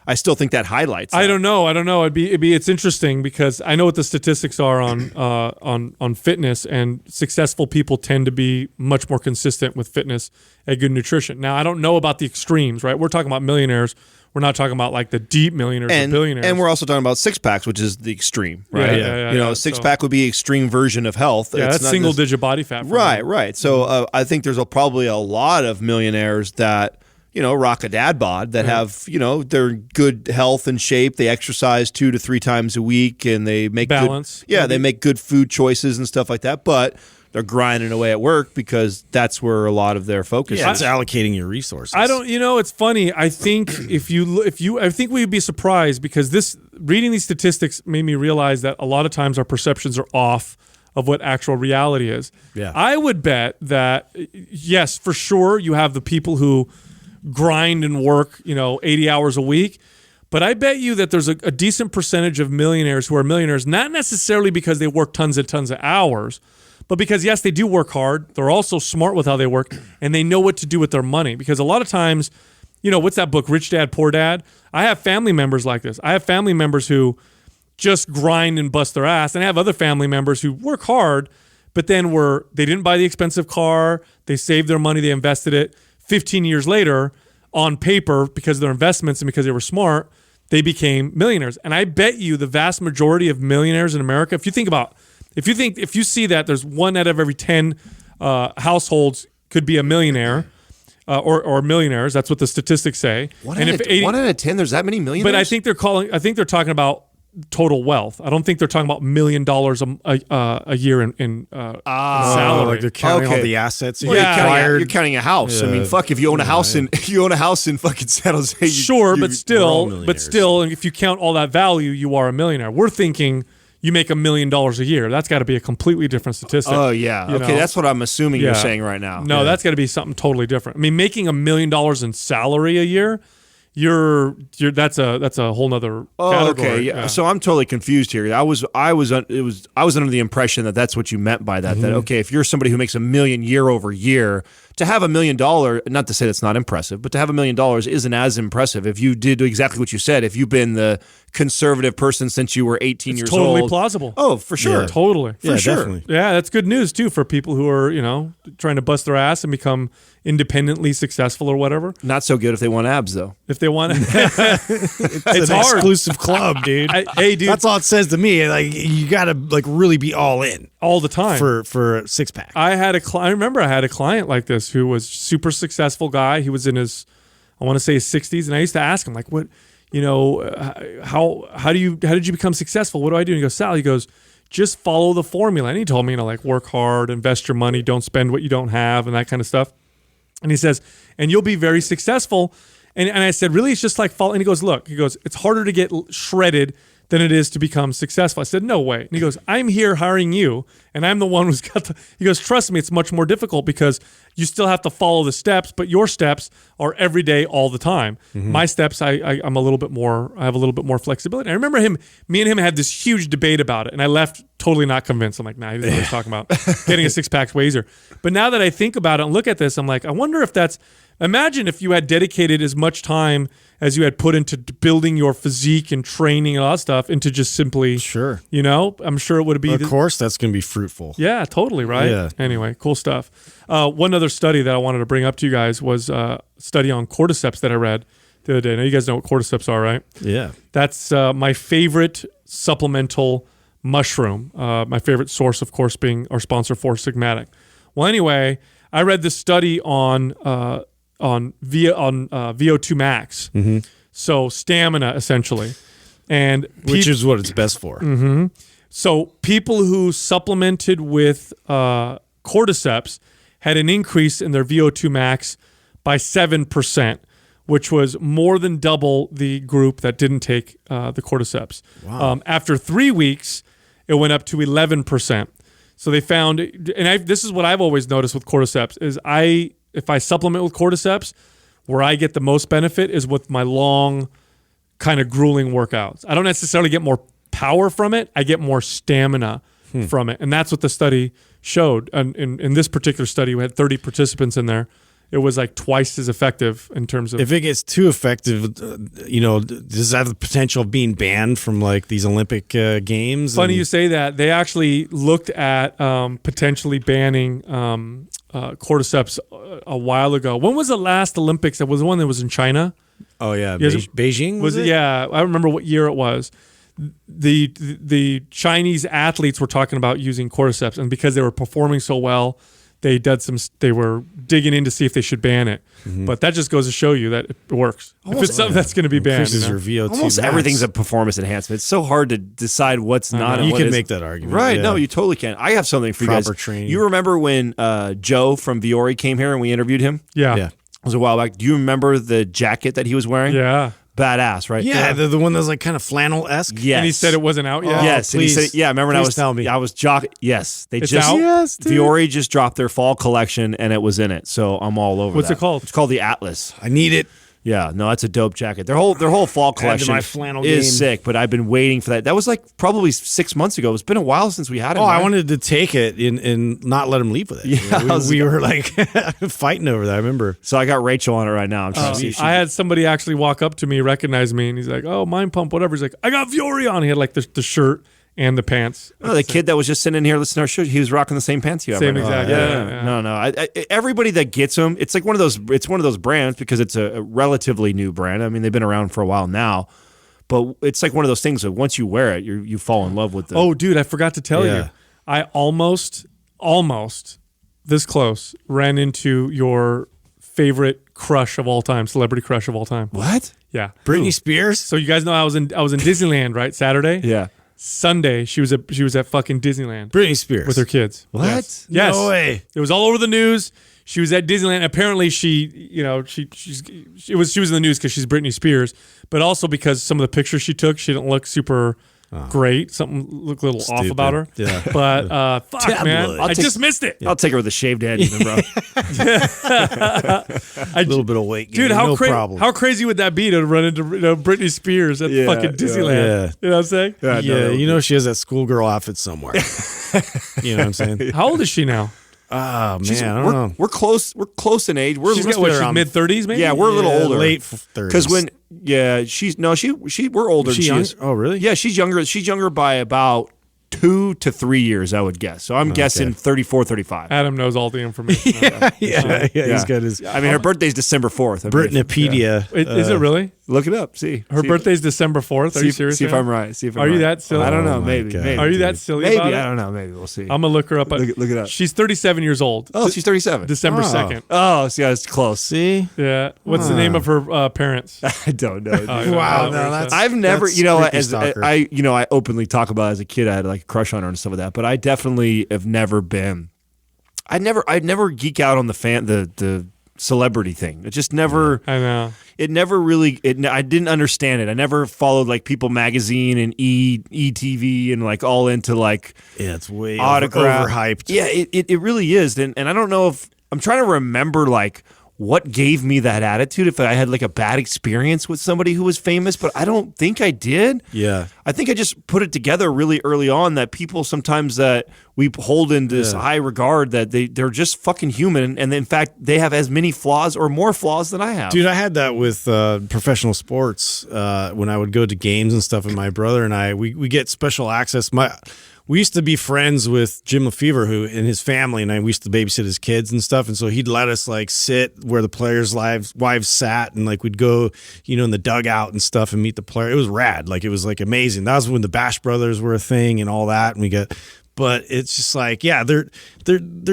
I still think that highlights that. I don't know. It's interesting because I know what the statistics are on fitness, and successful people tend to be much more consistent with fitness and good nutrition. Now, I don't know about the extremes, right? We're talking about millionaires. We're not talking about like the deep millionaires or billionaires. And we're also talking about six packs, which is the extreme, right? Yeah. Six pack would be extreme version of health. Yeah, that's single digit body fat. Right. So I think there's probably a lot of millionaires that rock a dad bod that have they're good health and shape. They exercise 2 to 3 times a week, and they make balance. They make good food choices and stuff like that. But they're grinding away at work because that's where a lot of their focus is. It's allocating your resources. I don't, it's funny. I think I think we'd be surprised because reading these statistics made me realize that a lot of times our perceptions are off of what actual reality is. Yeah. I would bet that, yes, for sure, you have the people who grind and work, 80 hours a week. But I bet you that there's a decent percentage of millionaires who are millionaires, not necessarily because they work tons and tons of hours, but because, yes, they do work hard. They're also smart with how they work, and they know what to do with their money. Because a lot of times, what's that book, Rich Dad, Poor Dad? I have family members like this. I have family members who just grind and bust their ass, and I have other family members who work hard, but then they didn't buy the expensive car. They saved their money. They invested it. 15 years later, on paper, because of their investments and because they were smart, they became millionaires. And I bet you the vast majority of millionaires in America, if you see that there's 1 out of every 10 households could be a millionaire or millionaires, that's what the statistics say. 1 out of 10, there's that many millionaires? But I think they're talking about total wealth. I don't think they're talking about $1 million a year in salary. Like they're counting all the assets. You're counting a house. Yeah. I mean, fuck, if you own a house in fucking San Jose, sure, but still, millionaires. if you count all that value, you are a millionaire. We're thinking you make $1 million a year. That's got to be a completely different statistic. Oh yeah, okay, that's what I'm assuming you're saying right now. No, that's got to be something totally different. I mean, making $1 million in salary a year, that's a whole nother category. Okay. Yeah. So I'm totally confused here. I was under the impression that that's what you meant by that. That okay, if you're somebody who makes $1 million year over year, to have $1 million, not to say that's not impressive, but to have $1 million isn't as impressive if you did exactly what you said. If you've been the conservative person since you were 18 years old, totally plausible. Oh, for sure, yeah, totally, for sure. Definitely. Yeah, that's good news too for people who are trying to bust their ass and become independently successful or whatever. Not so good if they want abs though. If they want, it's an hard. Exclusive club, dude. Hey, dude, that's all it says to me. Like you got to really be all in all the time for a 6-pack. I remember I had a client like this who was super successful guy. He was in his, I want to say his 60s, and I used to ask him like, what, how did you become successful? What do I do? And he goes, Sal, he goes, just follow the formula. And he told me, work hard, invest your money, don't spend what you don't have, and that kind of stuff. And he says, and you'll be very successful. And I said, really? It's just like follow. And he goes, look, it's harder to get shredded than it is to become successful. I said, no way. And he goes, I'm here hiring you, and I'm the one who's got the, he goes, trust me, it's much more difficult because you still have to follow the steps, but your steps are every day, all the time. My steps, I'm a little bit more, I have a little bit more flexibility. I remember me and him had this huge debate about it, and I left totally not convinced. I'm like, nah, he doesn't know what he's talking about. Getting a 6-pack's way easier. But now that I think about it and look at this, I'm like, I wonder if that's, imagine if you had dedicated as much time as you had put into building your physique and training and all that stuff into just simply, sure, I'm sure it would be. Of course, that's going to be fruitful. Yeah, totally, right? Yeah. Anyway, cool stuff. One other study that I wanted to bring up to you guys was a study on cordyceps that I read the other day. Now, you guys know what cordyceps are, right? Yeah. That's my favorite supplemental mushroom. My favorite source, of course, being our sponsor, Four Sigmatic. Well, anyway, I read this study on VO2 max, so stamina essentially, and which is what it's best for. So people who supplemented with cordyceps had an increase in their VO2 max by 7%, which was more than double the group that didn't take the cordyceps. Wow. After 3 weeks, it went up to 11%. So they found, and this is what I've always noticed with cordyceps, is if I supplement with cordyceps, where I get the most benefit is with my long kind of grueling workouts. I don't necessarily get more power from it. I get more stamina from it. And that's what the study showed. And in this particular study, we had 30 participants in there. It was like twice as effective in terms of. If it gets too effective, does that have the potential of being banned from like these Olympic games? Funny you say that. They actually looked at potentially banning cordyceps a while ago. When was the last Olympics? It was the one that was in China. Oh yeah, Yes, Beijing was it? Yeah, I don't remember what year it was. The Chinese athletes were talking about using cordyceps, and because they were performing so well, they were digging in to see if they should ban it. But that just goes to show you that it works. If it's something that's going to be banned, Increases your VO2 Almost max. everything's a performance enhancement. It's so hard to decide what's not. And You what can is. make that argument, right? yeah. No, you totally can. I have something for you Proper guys. training. You remember when Joe from Viore came here and we interviewed him? yeah, Yeah. It was a while back. Do you remember the jacket that he was wearing? yeah. Badass, right? Yeah, the one that's like kind of flannel-esque. Yes. And he said it wasn't out yet. Yes, and he please. said, remember when I Please was tell me. I was jock. Yes, they It's just out? Yes, dude. Viore just dropped their fall collection and it was in it. So I'm all over. What's that. it called? It's called the Atlas. I need it. Yeah, no, that's a dope jacket. Their whole fall Add to collection my flannel is game. sick, but I've been waiting for that. That was like probably 6 months ago. It's been a while since we had it. Oh, I right? wanted to take it and not let him leave with it. Yeah, we were like fighting over that. I remember. So I got Rachel on it right now. I'm trying to see if she. I had somebody actually walk up to me, recognize me, and he's like, "Oh, Mind Pump, whatever." He's like, "I got Viore on." He had like the shirt and the pants. Oh, the kid that was just sitting in here listening to our show, he was rocking the same pants you have. Same right now. exact. Yeah. Yeah. No. Everybody that gets them, it's like one of those. It's one of those brands because it's a relatively new brand. I mean, they've been around for a while now, but it's like one of those things that once you wear it, you fall in love with it. Oh, dude, I forgot to tell Yeah. you. I almost this close ran into your favorite crush of all time, celebrity crush of all time. what? Yeah. Britney Spears. So you guys know I was in Disneyland, right? Saturday. Yeah. Sunday, she was at fucking Disneyland Britney Spears with her kids. What? Yes. No way. It was all over the news. She was at Disneyland. Apparently, she was in the news because she's Britney Spears, but also because some of the pictures she took, she didn't look super great. Something looked a little off Stupid. about her. Yeah. But fuck, man, Tabloid. I just missed it. I'll take her with a shaved head, even, bro. A little bit of weight gain. Dude, how problem. how crazy would that be to run into Britney Spears at Yeah, fucking yeah. Disneyland? Yeah. You know what I'm saying? Yeah, you know she has that schoolgirl outfit somewhere. You know what I'm saying? How old is she now? Oh man, I don't know. We're close. We're close in age. We're She's must got be what? She's around- mid-30s, maybe. yeah, we're a little Yeah, older. late 30s. Because when we're older Is than she she young? is. Oh, really? Yeah, she's younger. She's younger by about 2 to 3 years, I would guess. So I'm guessing 34, 35. Adam knows all the information. yeah, he's got his I mean, her birthday's December 4th. I mean, Britnipedia. Is it really? look it up. See Her see birthday's December 4th. Are See you if, serious? see if man? I'm right. See if I'm Are you right. that silly? I don't know. Oh my Maybe. God. Maybe. Are you that silly Maybe. about it? I don't know. Maybe we'll see. I'm gonna look her up. Look it up. She's 37 years old. Oh, she's 37. December Oh. 2nd. Oh, see, it's close. See? Yeah. What's the name of her parents? I don't know. Wow, no, that's- I've never, That's you know, creepy as stalker. I openly talk about it as a kid, I had like a crush on her and stuff like that. But I definitely have never been. I'd never geek out on the celebrity thing. It just never. I know. It never really. I didn't understand it. I never followed like People Magazine and ETV and like all into like Yeah, it's way autograph overhyped. Yeah, it really is. And I don't know if I'm trying to remember like what gave me that attitude. If I had like a bad experience with somebody who was famous, but I don't think I did. Yeah. I think I just put it together really early on that people sometimes that we hold in this high regard that they're just fucking human, and in fact they have as many flaws or more flaws than I have. Dude, I had that with professional sports when I would go to games and stuff. And my brother and I, we get special access. We used to be friends with Jim Lefevre, who and his family, and we used to babysit his kids and stuff. And so he'd let us like sit where the players' wives sat, and like we'd go, in the dugout and stuff and meet the player. It was rad. Like it was like amazing. That was when the Bash Brothers were a thing and all that. And but it's just like, yeah, they're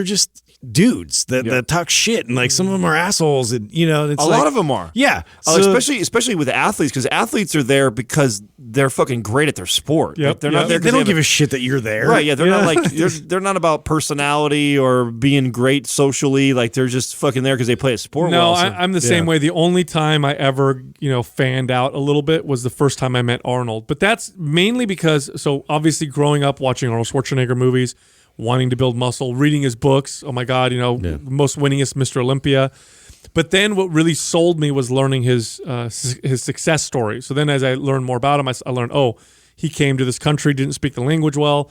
just dudes that talk shit, and like some of them are assholes, and it's a lot of them are. Yeah, Oh, so- especially with athletes, because athletes are there because they're fucking great at their sport. Yep, Like, they're not yep. there. they don't give a shit that you're there, Right, yeah, they're not like they're not about personality or being great socially. Like they're just fucking there because they play a sport. No, well, so- I'm the same way. The only time I ever, fanned out a little bit was the first time I met Arnold. But that's mainly because, so obviously growing up watching Arnold Schwarzenegger movies, wanting to build muscle, reading his books. Oh my God, most winningest Mr. Olympia. But then what really sold me was learning his success story. So then as I learned more about him, I learned, he came to this country, didn't speak the language well,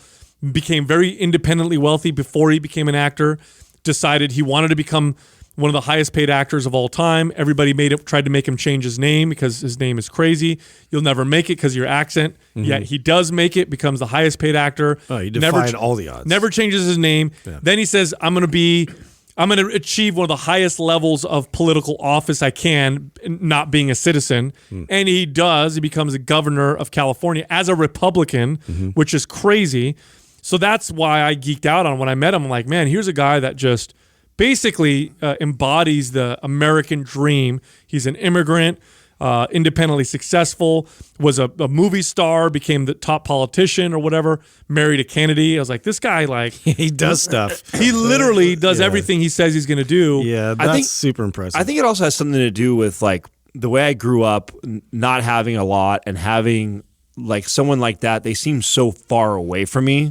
became very independently wealthy before he became an actor, decided he wanted to become one of the highest paid actors of all time. Everybody tried to make him change his name because his name is crazy. You'll never make it because of your accent. Yet he does make it, becomes the highest paid actor. Oh, he defied all the odds. Never changes his name. Yeah. Then he says, I'm going to achieve one of the highest levels of political office I can, not being a citizen. And he does. He becomes a governor of California as a Republican, which is crazy. So that's why I geeked out on when I met him. I'm like, man, here's a guy that just basically embodies the American dream. He's an immigrant, independently successful, was a movie star, became the top politician or whatever, married a Kennedy. I was like, this guy, like... he does stuff. He literally does everything he says he's going to do. Yeah, that's super impressive. I think it also has something to do with like the way I grew up, not having a lot and having... like someone like that, they seem so far away from me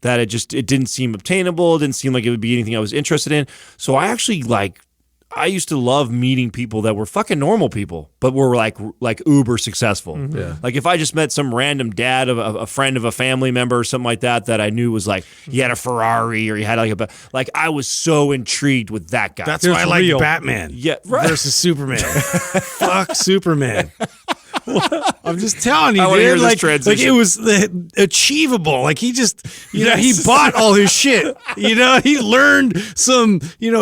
that it didn't seem obtainable. It didn't seem like it would be anything I was interested in. So I actually I used to love meeting people that were fucking normal people, but were like uber successful. Yeah. Like if I just met some random dad of a friend of a family member or something like that I knew was like, he had a Ferrari or he had like I was so intrigued with that guy. That's why I like Batman. Yeah, right. Versus Superman. Fuck Superman. I'm just telling you, I wanna hear dude. this Like transition. it was achievable. Like he just, he bought all his shit. He learned some,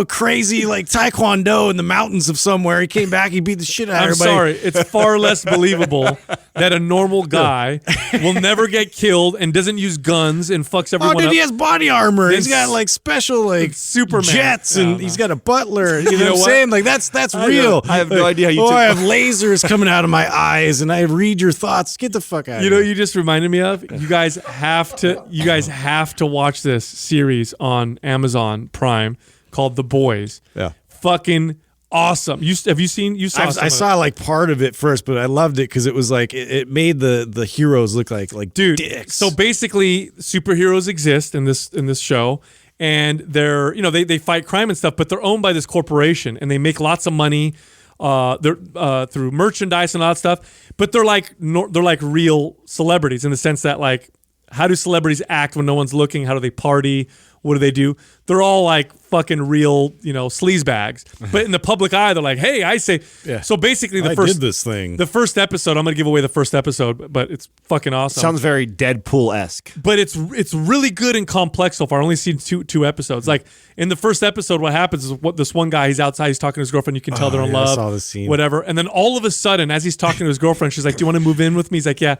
crazy like Taekwondo in the mountains of somewhere. He came back, he beat the shit out of everybody. I'm sorry, it's far less believable that a normal guy will never get killed and doesn't use guns and fucks everyone up. He has body armor. He's got like special like Superman jets, and he's got a butler. You know what I'm what? saying? Like that's real. I have no idea how you I have lasers coming out of my eyes, and I read your thoughts. Get the fuck out of here. You just reminded me of. You guys have to watch this series on Amazon Prime called The Boys. Yeah. Fucking awesome. Have you seen? You saw? I saw like part of it first, but I loved it because it was like it made the heroes look like dicks. So basically, superheroes exist in this show, and they're they fight crime and stuff, but they're owned by this corporation, and they make lots of money. They're through merchandise and all that stuff, but they're like real celebrities in the sense that like, how do celebrities act when no one's looking? How do they party? What do they do? They're all like fucking real, sleazebags. But in the public eye, they're like, hey, I say. Yeah. So basically, I did this thing. The first episode, I'm going to give away the first episode, but it's fucking awesome. Sounds very Deadpool-esque. But it's really good and complex so far. I only seen two episodes. Like in the first episode, what happens is this one guy, he's outside, he's talking to his girlfriend. You can tell they're in love. I saw the scene. Whatever. And then all of a sudden, as he's talking to his girlfriend, she's like, do you want to move in with me? He's like, yeah.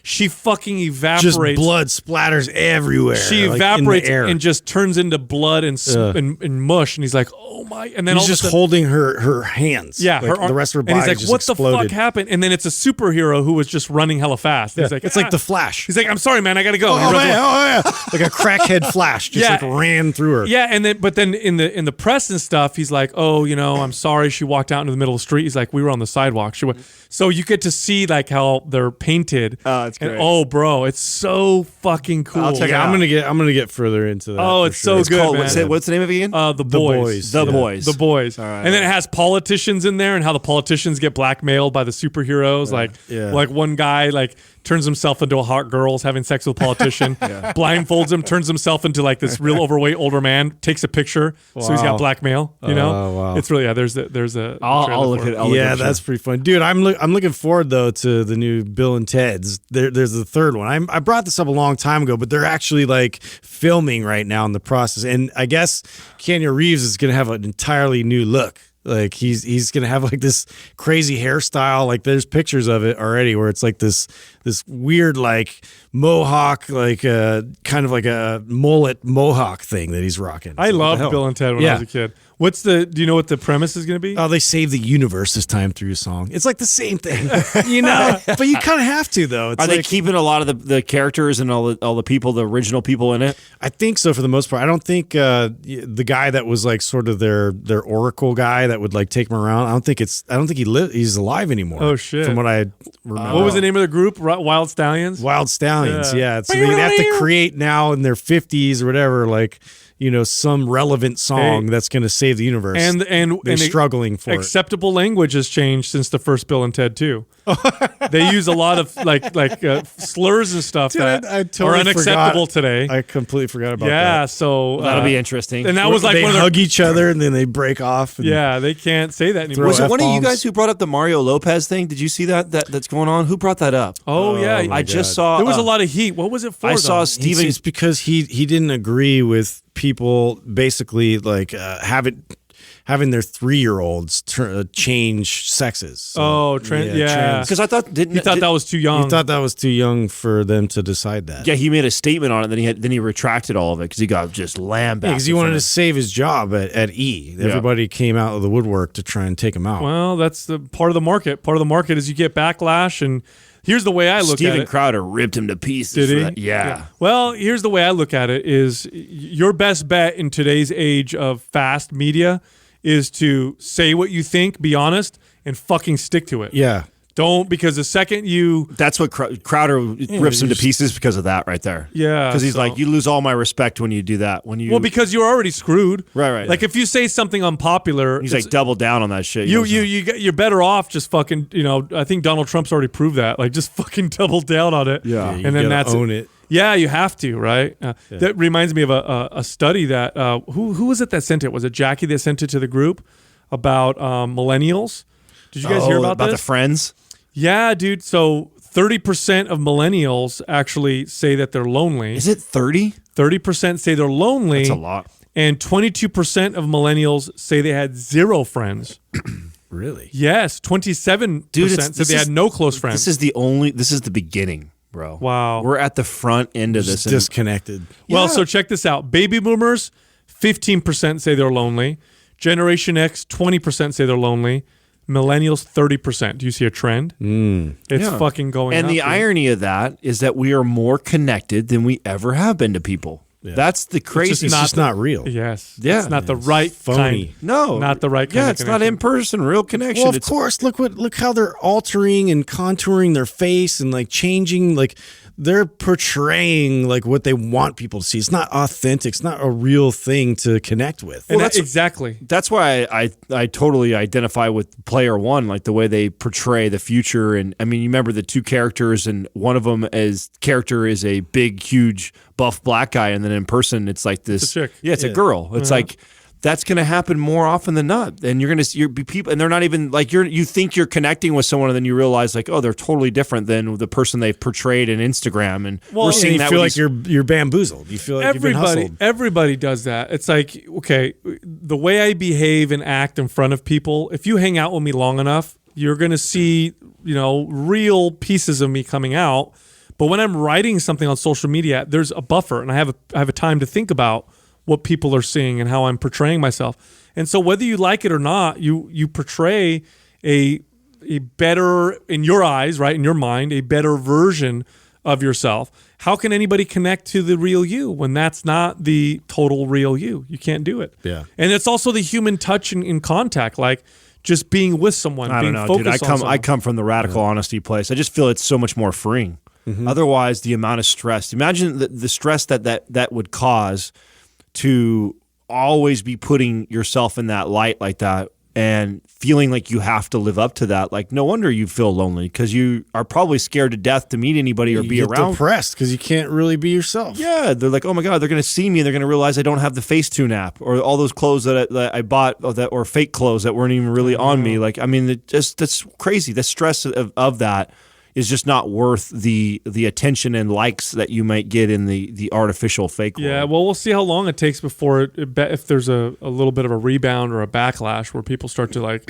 She fucking evaporates. Just blood splatters everywhere. She evaporates and just turns into blood and mush. And he's like, oh my. And then he's all just of a sudden, holding her hands. yeah, like the rest of her body. And he's like, just what exploded. the fuck happened? And then it's a superhero who was just running hella fast. And he's like, it's like the Flash. He's like, I'm sorry, man, I gotta go. Oh yeah, like a crackhead Flash, just like ran through her. Yeah, and then in the press and stuff, he's like, oh, I'm sorry, she walked out into the middle of the street. He's like, we were on the sidewalk. So you get to see like how they're painted. Oh, that's great. And, oh, bro, it's so fucking cool. I'll check it Yeah, out. I'm gonna get further into that. Oh, for it's sure. so good, Called, man. what's the name of it again? The Boys. The Boys. The Boys. All right. And then it has politicians in there and how the politicians get blackmailed by the superheroes. Like one guy like turns himself into a hot girl, is having sex with a politician, blindfolds him, turns himself into like this real overweight older man, takes a picture, so he's got blackmail. wow. It's really There's a. I'll look trailer for at it. I'll look Yeah, at it. that's pretty fun, dude. I'm looking forward though to the new Bill and Ted's. There's the third one. I brought this up a long time ago, but they're actually like filming right now in the process, and I guess Keanu Reeves is gonna have an entirely new look. Like he's gonna have like this crazy hairstyle. Like there's pictures of it already where it's like this weird like mohawk, like kind of like a mullet mohawk thing that he's rocking. I loved Bill and Ted when I was a kid. Do you know what the premise is going to be? Oh, they save the universe this time through a song. It's like the same thing, but you kind of have to though. It's Are they like, keeping a lot of the characters and all the people, the original people in it? I think so for the most part. I don't think the guy that was like sort of their oracle guy that would like take them around. I don't think he's alive anymore. Oh, shit. From what I remember. What was the name of the group? Wild Stallions? Wild Stallions. Yeah. Yeah. So they have to create now in their 50s or whatever, like some relevant song that's going to save the universe. And they're struggling for acceptable language has changed since the first Bill and Ted 2. They use a lot of slurs and stuff that I totally are unacceptable today. I completely forgot about that. Yeah, so That'll be interesting. And that was like they one of hug each other and then they break off. And yeah, they can't say that anymore. Was it one of you F-bombs. guys who brought up the Mario Lopez thing? Did you see that's going on? Who brought that up? Oh yeah, my I just saw. there was a lot of heat. What was it for? I saw though? Steven. It's because he didn't agree with people basically having their 3-year-olds change sexes. So, Oh, yeah. Because I thought He thought that was too young. he thought that was too young for them to decide that. Yeah, he made a statement on it. Then he retracted all of it because he got just lambasted. Because he wanted to save his job at E. Everybody came out of the woodwork to try and take him out. Well, that's the part of the market. Part of the market is you get backlash, and here's the way I look at Steven it. Crowder ripped him to pieces. Did for he? that. Yeah. Well, here's the way I look at it: is your best bet in today's age of fast media is to say what you think, be honest, and fucking stick to it. Yeah. Don't, because the second you That's what Crowder rips him to pieces because of that right there. Yeah, Because he's so- like, you lose all my respect when you do that. When you well, because you're already screwed. Right. Like if you say something unpopular, he's like double down on that shit. you're better off just fucking. I think Donald Trump's already proved that. Like just fucking double down on it. Yeah. You and then gotta that's own it. Yeah, you have to, right? That reminds me of a study that who was it that sent it? Was it Jackie that sent it to the group about millennials? Did you guys hear about the this? friends? Yeah, dude. So 30% of millennials actually say that they're lonely. Is it 30? 30% say they're lonely. That's a lot. And 22% of millennials say they had 0 friends. Really? Yes, 27% Dude, said they had no close friends. This is the beginning, bro. Wow. We're at the front end of Just this. disconnected. Well, so check this out. Baby boomers, 15% say they're lonely. Generation X, 20% say they're lonely. Millennials, 30%. Do you see a trend? It's fucking going and up. the dude. irony of that is that we are more connected than we ever have been to people. That's the crazy. It's just not real. Yes. Yeah. It's not the right phony. kind. No, Not the right kind Yeah, of it's not connection. in person, real connection. Well, of It's course. Look how they're altering and contouring their face and like changing. Like they're portraying like what they want people to see. It's not authentic. It's not a real thing to connect with. And that's- exactly. That's why I totally identify with Player One, like the way they portray the future. And I mean, you remember the two characters, and one of them is a big, huge, buff black guy, and then in person, it's like this. It's a chick. Yeah, it's a girl. It's like that's going to happen more often than not. And you're going to be people, and they're not even like you think you're connecting with someone, and then you realize like, oh, they're totally different than the person they portrayed in Instagram. And we're seeing you that. feel with like you're bamboozled. You feel like you've been hustled. Everybody does that. It's like, okay, the way I behave and act in front of people, if you hang out with me long enough, you're going to see, real pieces of me coming out. But when I'm writing something on social media, there's a buffer, and I have a time to think about what people are seeing and how I'm portraying myself. And so whether you like it or not, you portray a better, in your eyes, right, in your mind, a better version of yourself. How can anybody connect to the real you when that's not the total real you? You can't do it. Yeah. And it's also the human touch in contact, like just being with someone, I being don't know, dude. focused on someone. I come from the radical honesty place. I just feel it's so much more freeing. Otherwise, the amount of stress. Imagine the stress that would cause to always be putting yourself in that light like that and feeling like you have to live up to that. Like, no wonder you feel lonely because you are probably scared to death to meet anybody or You be get around. depressed because you can't really be yourself. Yeah, they're like, oh my God, they're going to see me and they're going to realize I don't have the Facetune app or all those clothes that I bought or fake clothes that weren't even really on me. Like, I mean, that's crazy. The stress of that is just not worth the attention and likes that you might get in the artificial fake Yeah, world. well, we'll see how long it takes before if there's a little bit of a rebound or a backlash where people start to like,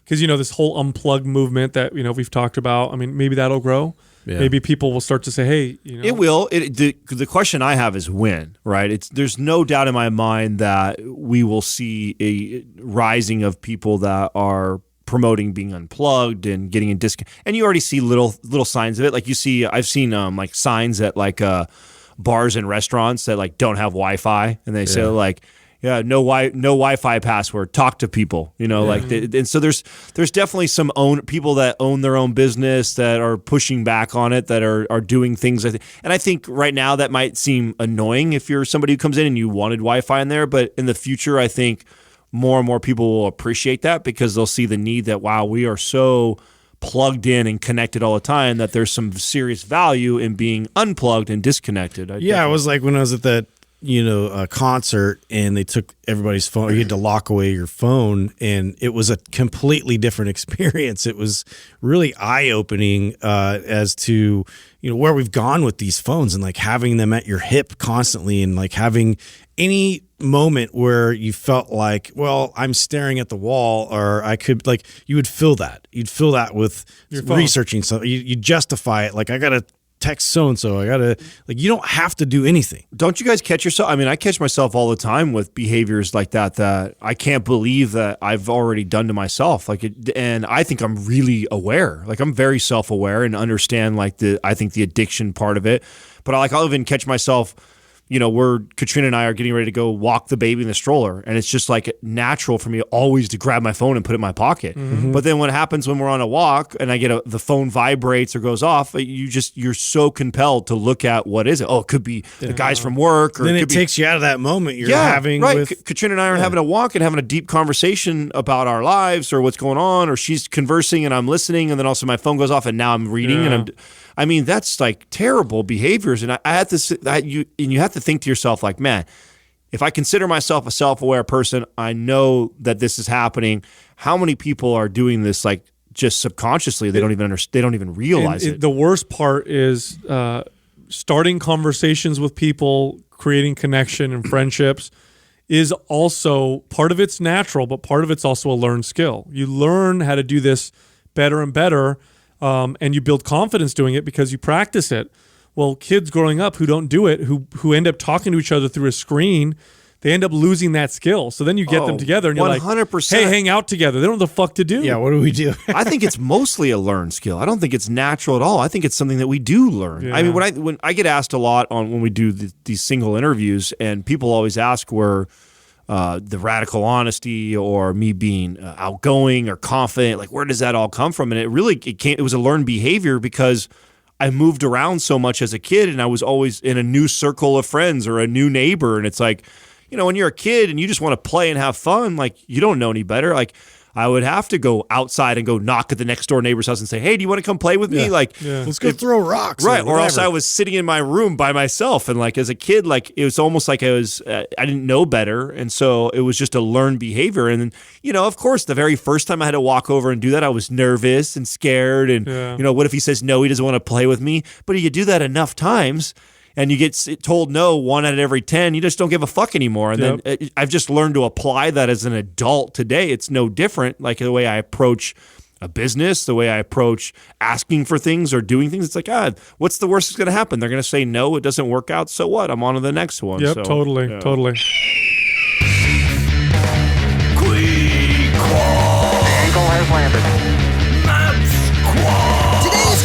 because this whole unplug movement that we've talked about. I mean, maybe that'll grow. Yeah. Maybe people will start to say, "Hey, It will. The question I have is when, right? There's no doubt in my mind that we will see a rising of people that are promoting being unplugged and getting in and you already see little signs of it. Like I've seen like signs at like bars and restaurants that like don't have Wi-Fi, and they say like, Yeah, no Wi-Fi password. Talk to people, and so there's definitely some people that own their own business that are pushing back on it, that are doing things. And I think right now that might seem annoying if you're somebody who comes in and you wanted Wi-Fi in there, but in the future, I think more and more people will appreciate that because they'll see the need that, wow, we are so plugged in and connected all the time that there's some serious value in being unplugged and disconnected. It was like when I was at that a concert and they took everybody's phone, or you had to lock away your phone, and it was a completely different experience. It was really eye-opening as to where we've gone with these phones, and like having them at your hip constantly, and like having any moment where you felt like, well, I'm staring at the wall, or I could, like, you would feel that. You'd feel that with researching something. You justify it, like, I gotta text so-and-so. I gotta, like, you don't have to do anything. Don't you guys catch yourself? I mean, I catch myself all the time with behaviors like that I can't believe that I've already done to myself. And I think I'm really aware. Like, I'm very self-aware and understand, like, I think the addiction part of it. But I'll even catch myself, Katrina and I are getting ready to go walk the baby in the stroller, and it's just like natural for me always to grab my phone and put it in my pocket. Mm-hmm. But then what happens when we're on a walk and I get the phone vibrates or goes off, you're so compelled to look at what is it? Oh, it could be the guys from work, or then it takes you out of that moment you're having. Right. With Katrina and I are having a walk and having a deep conversation about our lives or what's going on, or she's conversing and I'm listening, and then also my phone goes off and now I'm reading and I mean, that's like terrible behaviors. And you have to think to yourself, like, man, if I consider myself a self-aware person, I know that this is happening. How many people are doing this, like, just subconsciously? They don't even understand. They don't even realize it. The worst part is starting conversations with people, creating connection and friendships is also, part of it's natural, but part of it's also a learned skill. You learn how to do this better and better. And you build confidence doing it because you practice it. Well, kids growing up who don't do it, who end up talking to each other through a screen, they end up losing that skill. So then you get them together and you're 100%. like, hey, hang out together. They don't know the fuck to do. Yeah, what do we do? I think it's mostly a learned skill. I don't think it's natural at all. I think it's something that we do learn. Yeah. I mean, when I get asked a lot when we do these single interviews, and people always ask where the radical honesty or me being outgoing or confident, like, where does that all come from? And it was a learned behavior because I moved around so much as a kid, and I was always in a new circle of friends or a new neighbor. And it's like, when you're a kid and you just want to play and have fun, like, you don't know any better. Like, I would have to go outside and go knock at the next door neighbor's house and say, hey, do you want to come play with me? Like, let's go throw rocks. Right. Or else I was sitting in my room by myself. And like, as a kid, like, it was almost like I didn't know better. And so it was just a learned behavior. And then, of course, the very first time I had to walk over and do that, I was nervous and scared. And, what if he says no, he doesn't want to play with me? But you do that enough times, and you get told no 1 out of every 10, you just don't give a fuck anymore. And then I've just learned to apply that as an adult today. It's no different, like the way I approach a business, the way I approach asking for things or doing things. It's like, what's the worst that's going to happen? They're going to say no, it doesn't work out, so what? I'm on to the next one. Yep, totally. Today's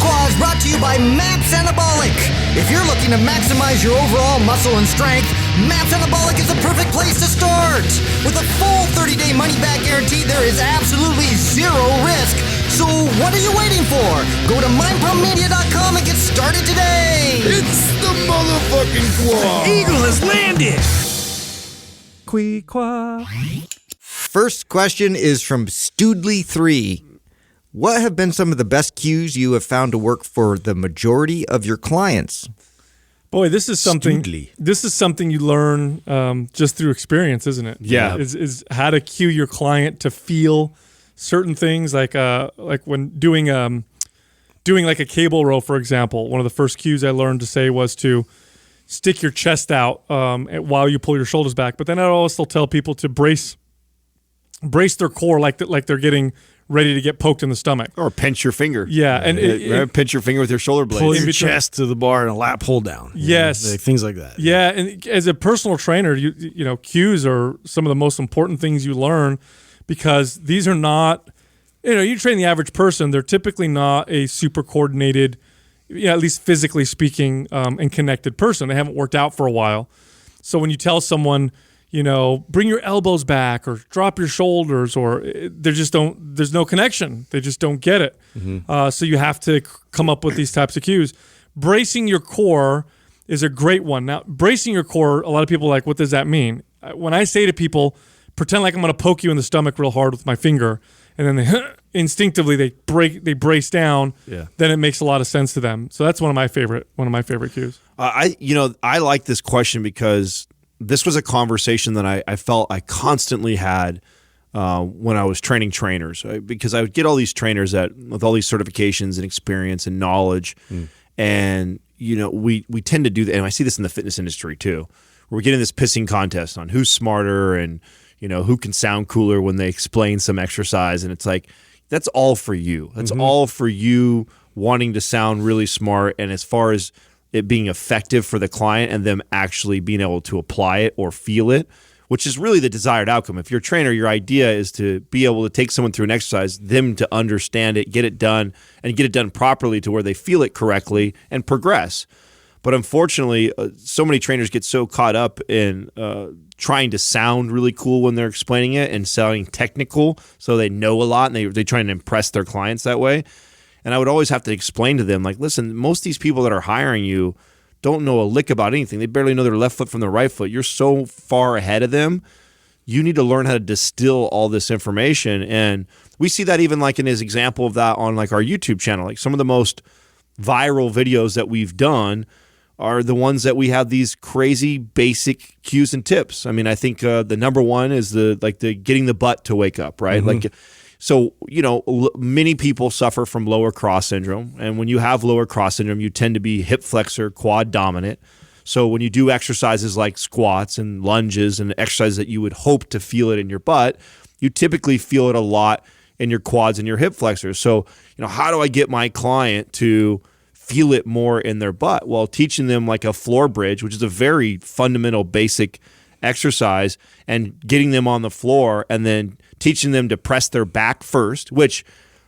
Quad is brought to you by MAPS Anabolic. If you're looking to maximize your overall muscle and strength, MAPS Anabolic is the perfect place to start. With a full 30-day money-back guarantee, there is absolutely zero risk. So what are you waiting for? Go to mindpumpmedia.com and get started today. It's the motherfucking Quad. Eagle has landed. First question is from Stoodley3. What have been some of the best cues you have found to work for the majority of your clients? Boy, this is something. This is something you learn just through experience, isn't it? Yeah, is how to cue your client to feel certain things, like when doing like a cable row, for example. One of the first cues I learned to say was to stick your chest out while you pull your shoulders back. But then I always still tell people to brace their core like they're getting ready to get poked in the stomach. Or pinch your finger. Yeah. And pinch your finger with your shoulder blade. Pull your chest to the bar and a lat pull down. Yes. Things like that. Yeah. And as a personal trainer, you know, cues are some of the most important things you learn, because these are not, you train the average person, they're typically not a super coordinated, at least physically speaking, and connected person. They haven't worked out for a while. So when you tell someone, bring your elbows back or drop your shoulders, or there's no connection. They just don't get it. So you have to come up with these types of cues. Bracing your core is a great one. Now, bracing your core, a lot of people are like, what does that mean? When I say to people, pretend like I'm going to poke you in the stomach real hard with my finger, and then they instinctively they brace down. Yeah. Then it makes a lot of sense to them. So that's one of my favorite cues. I like this question because this was a conversation that I felt I constantly had when I was training trainers, right? Because I would get all these trainers with all these certifications and experience and knowledge, and we tend to do that, and I see this in the fitness industry too. We're getting this pissing contest on who's smarter and who can sound cooler when they explain some exercise, and it's like that's all for you. That's all for you wanting to sound really smart, and as far as it being effective for the client and them actually being able to apply it or feel it, which is really the desired outcome. If you're a trainer, your idea is to be able to take someone through an exercise, them to understand it, get it done, and get it done properly to where they feel it correctly and progress. But unfortunately, so many trainers get so caught up in trying to sound really cool when they're explaining it and sounding technical, so they know a lot and they try and impress their clients that way. And I would always have to explain to them, like, listen, most of these people that are hiring you don't know a lick about anything. They barely know their left foot from their right foot. You're so far ahead of them. You need to learn how to distill all this information. And we see that even like in his example of that on like our YouTube channel. Like some of the most viral videos that we've done are the ones that we have these crazy basic cues and tips. I mean, I think the number one is the getting the butt to wake up, right? Like, so, many people suffer from lower cross syndrome. And when you have lower cross syndrome, you tend to be hip flexor, quad dominant. So when you do exercises like squats and lunges and exercises that you would hope to feel it in your butt, you typically feel it a lot in your quads and your hip flexors. So, how do I get my client to feel it more in their butt? Well, teaching them like a floor bridge, which is a very fundamental, basic exercise, and getting them on the floor and then teaching them to press their back first, which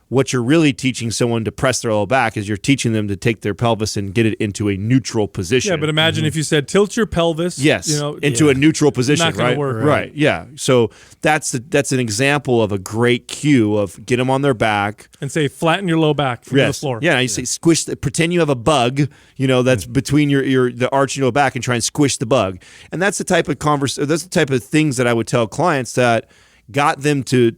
what you're really teaching someone to press their low back is you're teaching them to take their pelvis and get it into a neutral position. Yeah, but imagine if you said tilt your pelvis. Yes, into a neutral position. Not gonna right? work. Right. Yeah. So that's an example of a great cue of get them on their back and say flatten your low back from the floor. Yeah. You say squish. Pretend you have a bug. That's between the arch and your back, and try and squish the bug. And that's the type of That's the type of things that I would tell clients that got them to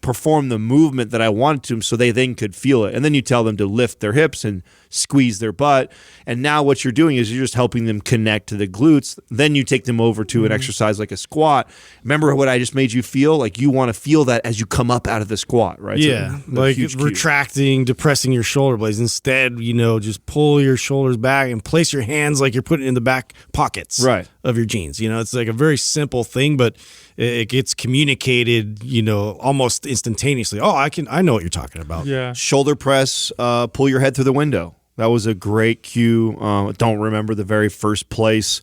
perform the movement that I wanted to them, so they then could feel it. And then you tell them to lift their hips and squeeze their butt. And now what you're doing is you're just helping them connect to the glutes. Then you take them over to an exercise like a squat. Remember what I just made you feel? Like you want to feel that as you come up out of the squat, right? Yeah, So, like retracting, depressing your shoulder blades. Instead, just pull your shoulders back and place your hands like you're putting it in the back pockets of your jeans. It's like a very simple thing, but it gets communicated, almost instantaneously. Oh, I know what you're talking about. Yeah. Shoulder press, pull your head through the window. That was a great cue. Don't remember the very first place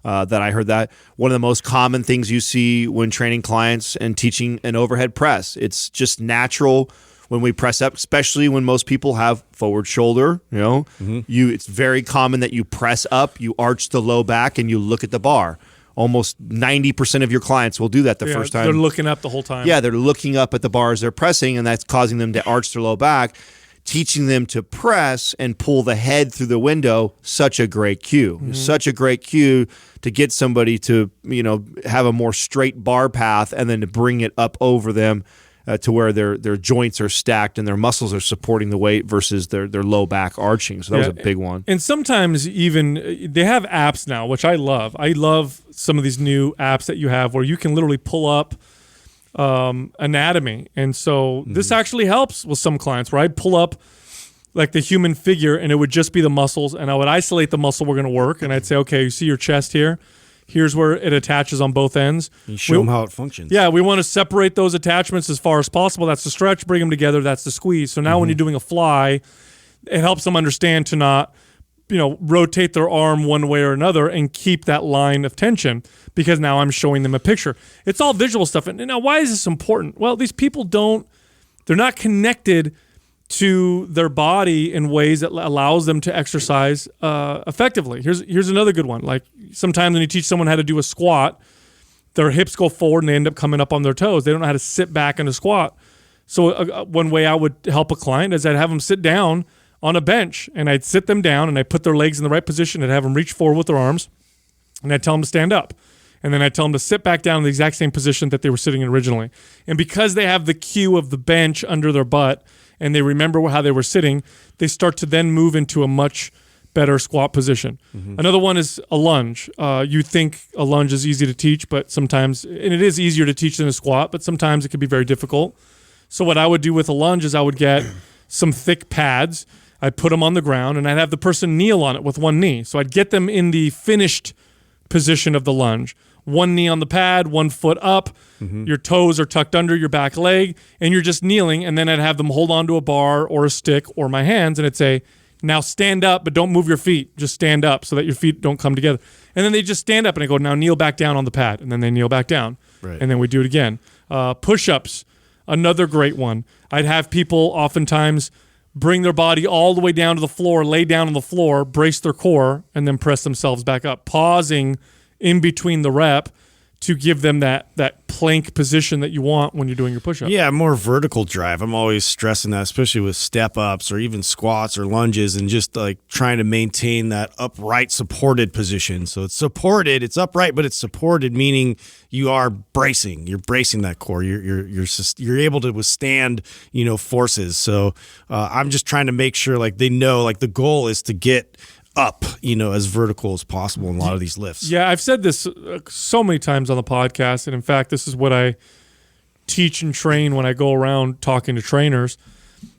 that I heard that. One of the most common things you see when training clients and teaching an overhead press. It's just natural when we press up, especially when most people have forward shoulder. It's very common that you press up, you arch the low back, and you look at the bar. Almost 90% of your clients will do that the first time. They're looking up the whole time. Yeah, they're looking up at the bar as they're pressing, and that's causing them to arch their low back. Teaching them to press and pull the head through the window, such a great cue. Such a great cue to get somebody to, have a more straight bar path and then to bring it up over them to where their joints are stacked and their muscles are supporting the weight versus their low back arching. So that was a big one. And sometimes even they have apps now, which I love. I love some of these new apps that you have where you can literally pull up anatomy. And so this actually helps with some clients where I'd pull up like the human figure and it would just be the muscles, and I would isolate the muscle we're going to work, and I'd say, okay, you see your chest here? Here's where it attaches on both ends. You show them how it functions. Yeah, we want to separate those attachments as far as possible. That's the stretch, bring them together, that's the squeeze. So now when you're doing a fly, it helps them understand to not rotate their arm one way or another and keep that line of tension, because now I'm showing them a picture. It's all visual stuff. And now why is this important? Well, these people they're not connected to their body in ways that allows them to exercise effectively. Here's another good one. Like sometimes when you teach someone how to do a squat, their hips go forward and they end up coming up on their toes. They don't know how to sit back in a squat. So one way I would help a client is I'd have them sit down on a bench, and I'd sit them down and I'd put their legs in the right position and have them reach forward with their arms, and I'd tell them to stand up. And then I'd tell them to sit back down in the exact same position that they were sitting in originally. And because they have the cue of the bench under their butt and they remember how they were sitting, they start to then move into a much better squat position. Another one is a lunge. You think a lunge is easy to teach, but sometimes, and it is easier to teach than a squat, but sometimes it can be very difficult. So what I would do with a lunge is I would get some thick pads, I'd put them on the ground, and I'd have the person kneel on it with one knee. So I'd get them in the finished position of the lunge. One knee on the pad, 1 foot up, your toes are tucked under your back leg, and you're just kneeling, and then I'd have them hold onto a bar or a stick or my hands, and I'd say, now stand up, but don't move your feet. Just stand up so that your feet don't come together. And then they just stand up, and I go, now kneel back down on the pad, and then they kneel back down. Right. And then we do it again. Push-ups, another great one. I'd have people oftentimes bring their body all the way down to the floor, lay down on the floor, brace their core, and then press themselves back up, pausing in between the rep to give them that plank position that you want when you're doing your push-up. Yeah, more vertical drive. I'm always stressing that, especially with step-ups or even squats or lunges, and just like trying to maintain that upright supported position. So it's supported, it's upright, but it's supported, meaning you are bracing. You're bracing that core. You're able to withstand, forces. So I'm just trying to make sure like they know like the goal is to get up, as vertical as possible in a lot of these lifts. Yeah, I've said this so many times on the podcast, and in fact, this is what I teach and train when I go around talking to trainers.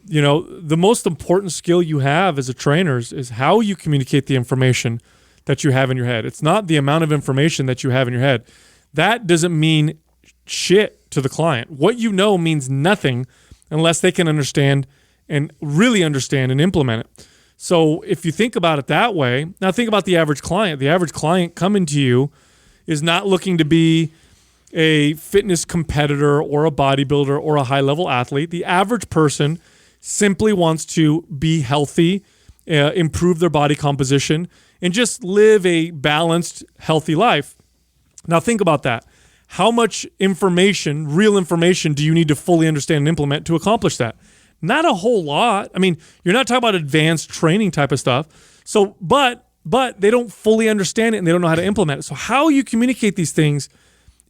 The most important skill you have as a trainer is how you communicate the information that you have in your head. It's not the amount of information that you have in your head. That doesn't mean shit to the client. What you know means nothing unless they can understand and really understand and implement it. So if you think about it that way, now think about the average client. The average client coming to you is not looking to be a fitness competitor or a bodybuilder or a high-level athlete. The average person simply wants to be healthy, improve their body composition, and just live a balanced, healthy life. Now think about that. How much information, real information, do you need to fully understand and implement to accomplish that? Not a whole lot. I mean, you're not talking about advanced training type of stuff. So, but they don't fully understand it and they don't know how to implement it. So how you communicate these things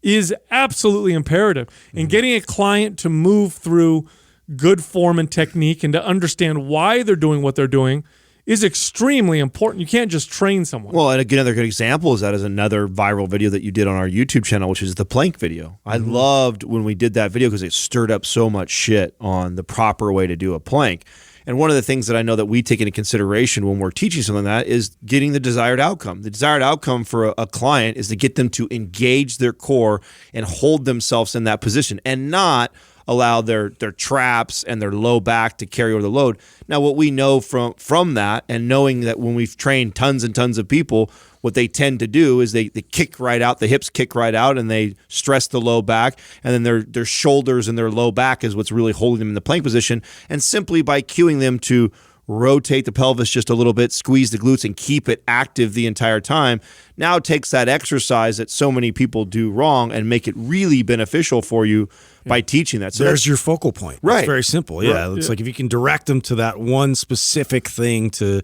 is absolutely imperative. And getting a client to move through good form and technique and to understand why they're doing what they're doing is extremely important. You can't just train someone. Well, and another good example is that is another viral video that you did on our YouTube channel, which is the plank video. I loved when we did that video because it stirred up so much shit on the proper way to do a plank. And one of the things that I know that we take into consideration when we're teaching something like that is getting the desired outcome. The desired outcome for a client is to get them to engage their core and hold themselves in that position and not allow their traps and their low back to carry over the load. Now, what we know from that, and knowing that when we've trained tons and tons of people, what they tend to do is they kick right out, the hips kick right out, and they stress the low back, and then their shoulders and their low back is what's really holding them in the plank position. And simply by cueing them to rotate the pelvis just a little bit, squeeze the glutes, and keep it active the entire time, now takes that exercise that so many people do wrong and make it really beneficial for you by teaching that. So there's your focal point. Right. It's very simple. Yeah. It's like if you can direct them to that one specific thing to,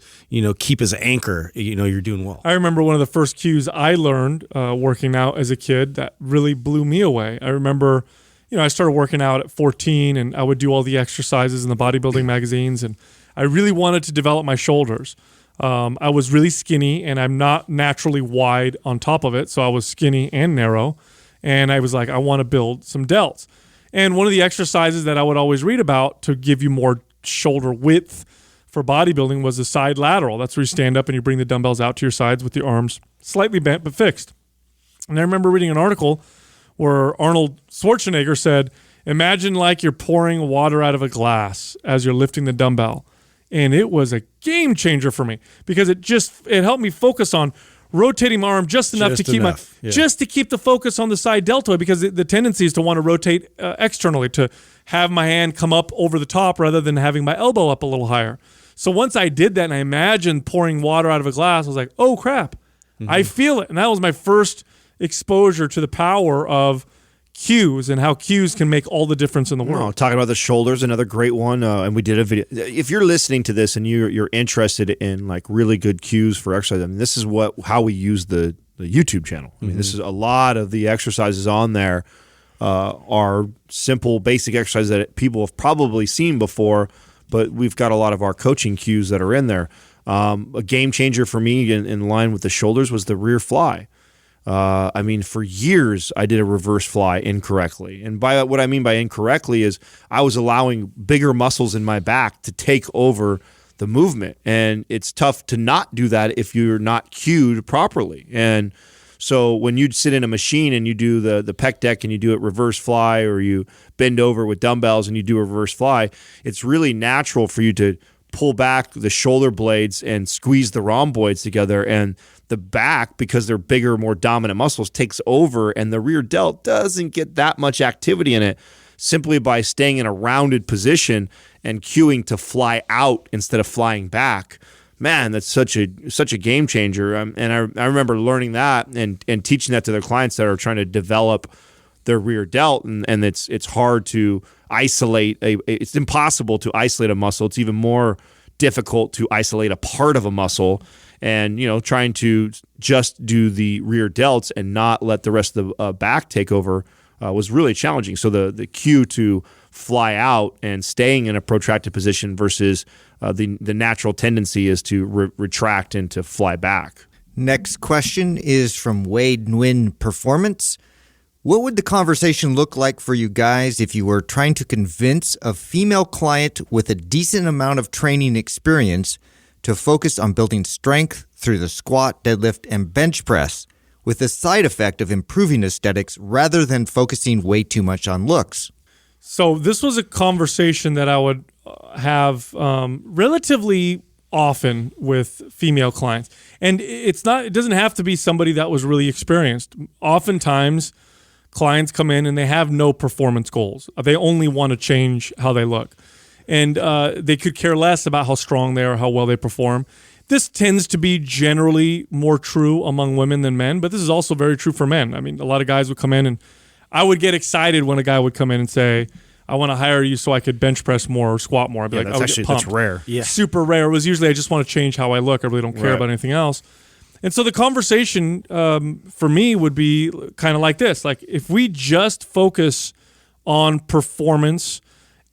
keep as an anchor, you're doing well. I remember one of the first cues I learned working out as a kid that really blew me away. I remember, I started working out at 14 and I would do all the exercises in the bodybuilding magazines, and I really wanted to develop my shoulders. I was really skinny and I'm not naturally wide on top of it. So I was skinny and narrow, and I was like, I want to build some delts. And one of the exercises that I would always read about to give you more shoulder width for bodybuilding was a side lateral. That's where you stand up and you bring the dumbbells out to your sides with your arms slightly bent but fixed. And I remember reading an article where Arnold Schwarzenegger said, imagine like you're pouring water out of a glass as you're lifting the dumbbell. And it was a game changer for me because it helped me focus on rotating my arm just enough to keep the focus on the side deltoid, because the tendency is to want to rotate externally, to have my hand come up over the top rather than having my elbow up a little higher. So once I did that and I imagined pouring water out of a glass, I was like, oh crap, I feel it. And that was my first exposure to the power of cues and how cues can make all the difference in the world. No, talking about the shoulders, another great one, and we did a video. If you're listening to this and you're interested in like really good cues for exercise, I mean, this is how we use the YouTube channel. I mean, this is a lot of the exercises on there are simple, basic exercises that people have probably seen before, but we've got a lot of our coaching cues that are in there. A game changer for me in line with the shoulders was the rear fly. I mean, for years, I did a reverse fly incorrectly. And by what I mean by incorrectly is I was allowing bigger muscles in my back to take over the movement. And it's tough to not do that if you're not cued properly. And so when you sit in a machine and you do the pec deck and you do it reverse fly, or you bend over with dumbbells and you do a reverse fly, it's really natural for you to pull back the shoulder blades and squeeze the rhomboids together, and the back, because they're bigger, more dominant muscles, takes over, and the rear delt doesn't get that much activity in it simply by staying in a rounded position and cueing to fly out instead of flying back. Man, that's such a game changer. And I remember learning that and teaching that to their clients that are trying to develop their rear delt, and it's hard to isolate it's impossible to isolate a muscle. It's even more difficult to isolate a part of a muscle. And, trying to just do the rear delts and not let the rest of the back take over was really challenging. So the cue to fly out and staying in a protracted position versus the natural tendency is to retract and to fly back. Next question is from Wade Nguyen Performance. What would the conversation look like for you guys if you were trying to convince a female client with a decent amount of training experience to focus on building strength through the squat, deadlift, and bench press, with the side effect of improving aesthetics rather than focusing way too much on looks? So this was a conversation that I would have relatively often with female clients. And it doesn't have to be somebody that was really experienced. Oftentimes, clients come in and they have no performance goals. They only want to change how they look. And they could care less about how strong they are, how well they perform. This tends to be generally more true among women than men, but this is also very true for men. I mean, a lot of guys would come in, and I would get excited when a guy would come in and say, I want to hire you so I could bench press more or squat more. I'd be that's rare. Yeah. Super rare. It was usually, I just want to change how I look. I really don't care about anything else. And so the conversation for me would be kind of like this. Like, if we just focus on performance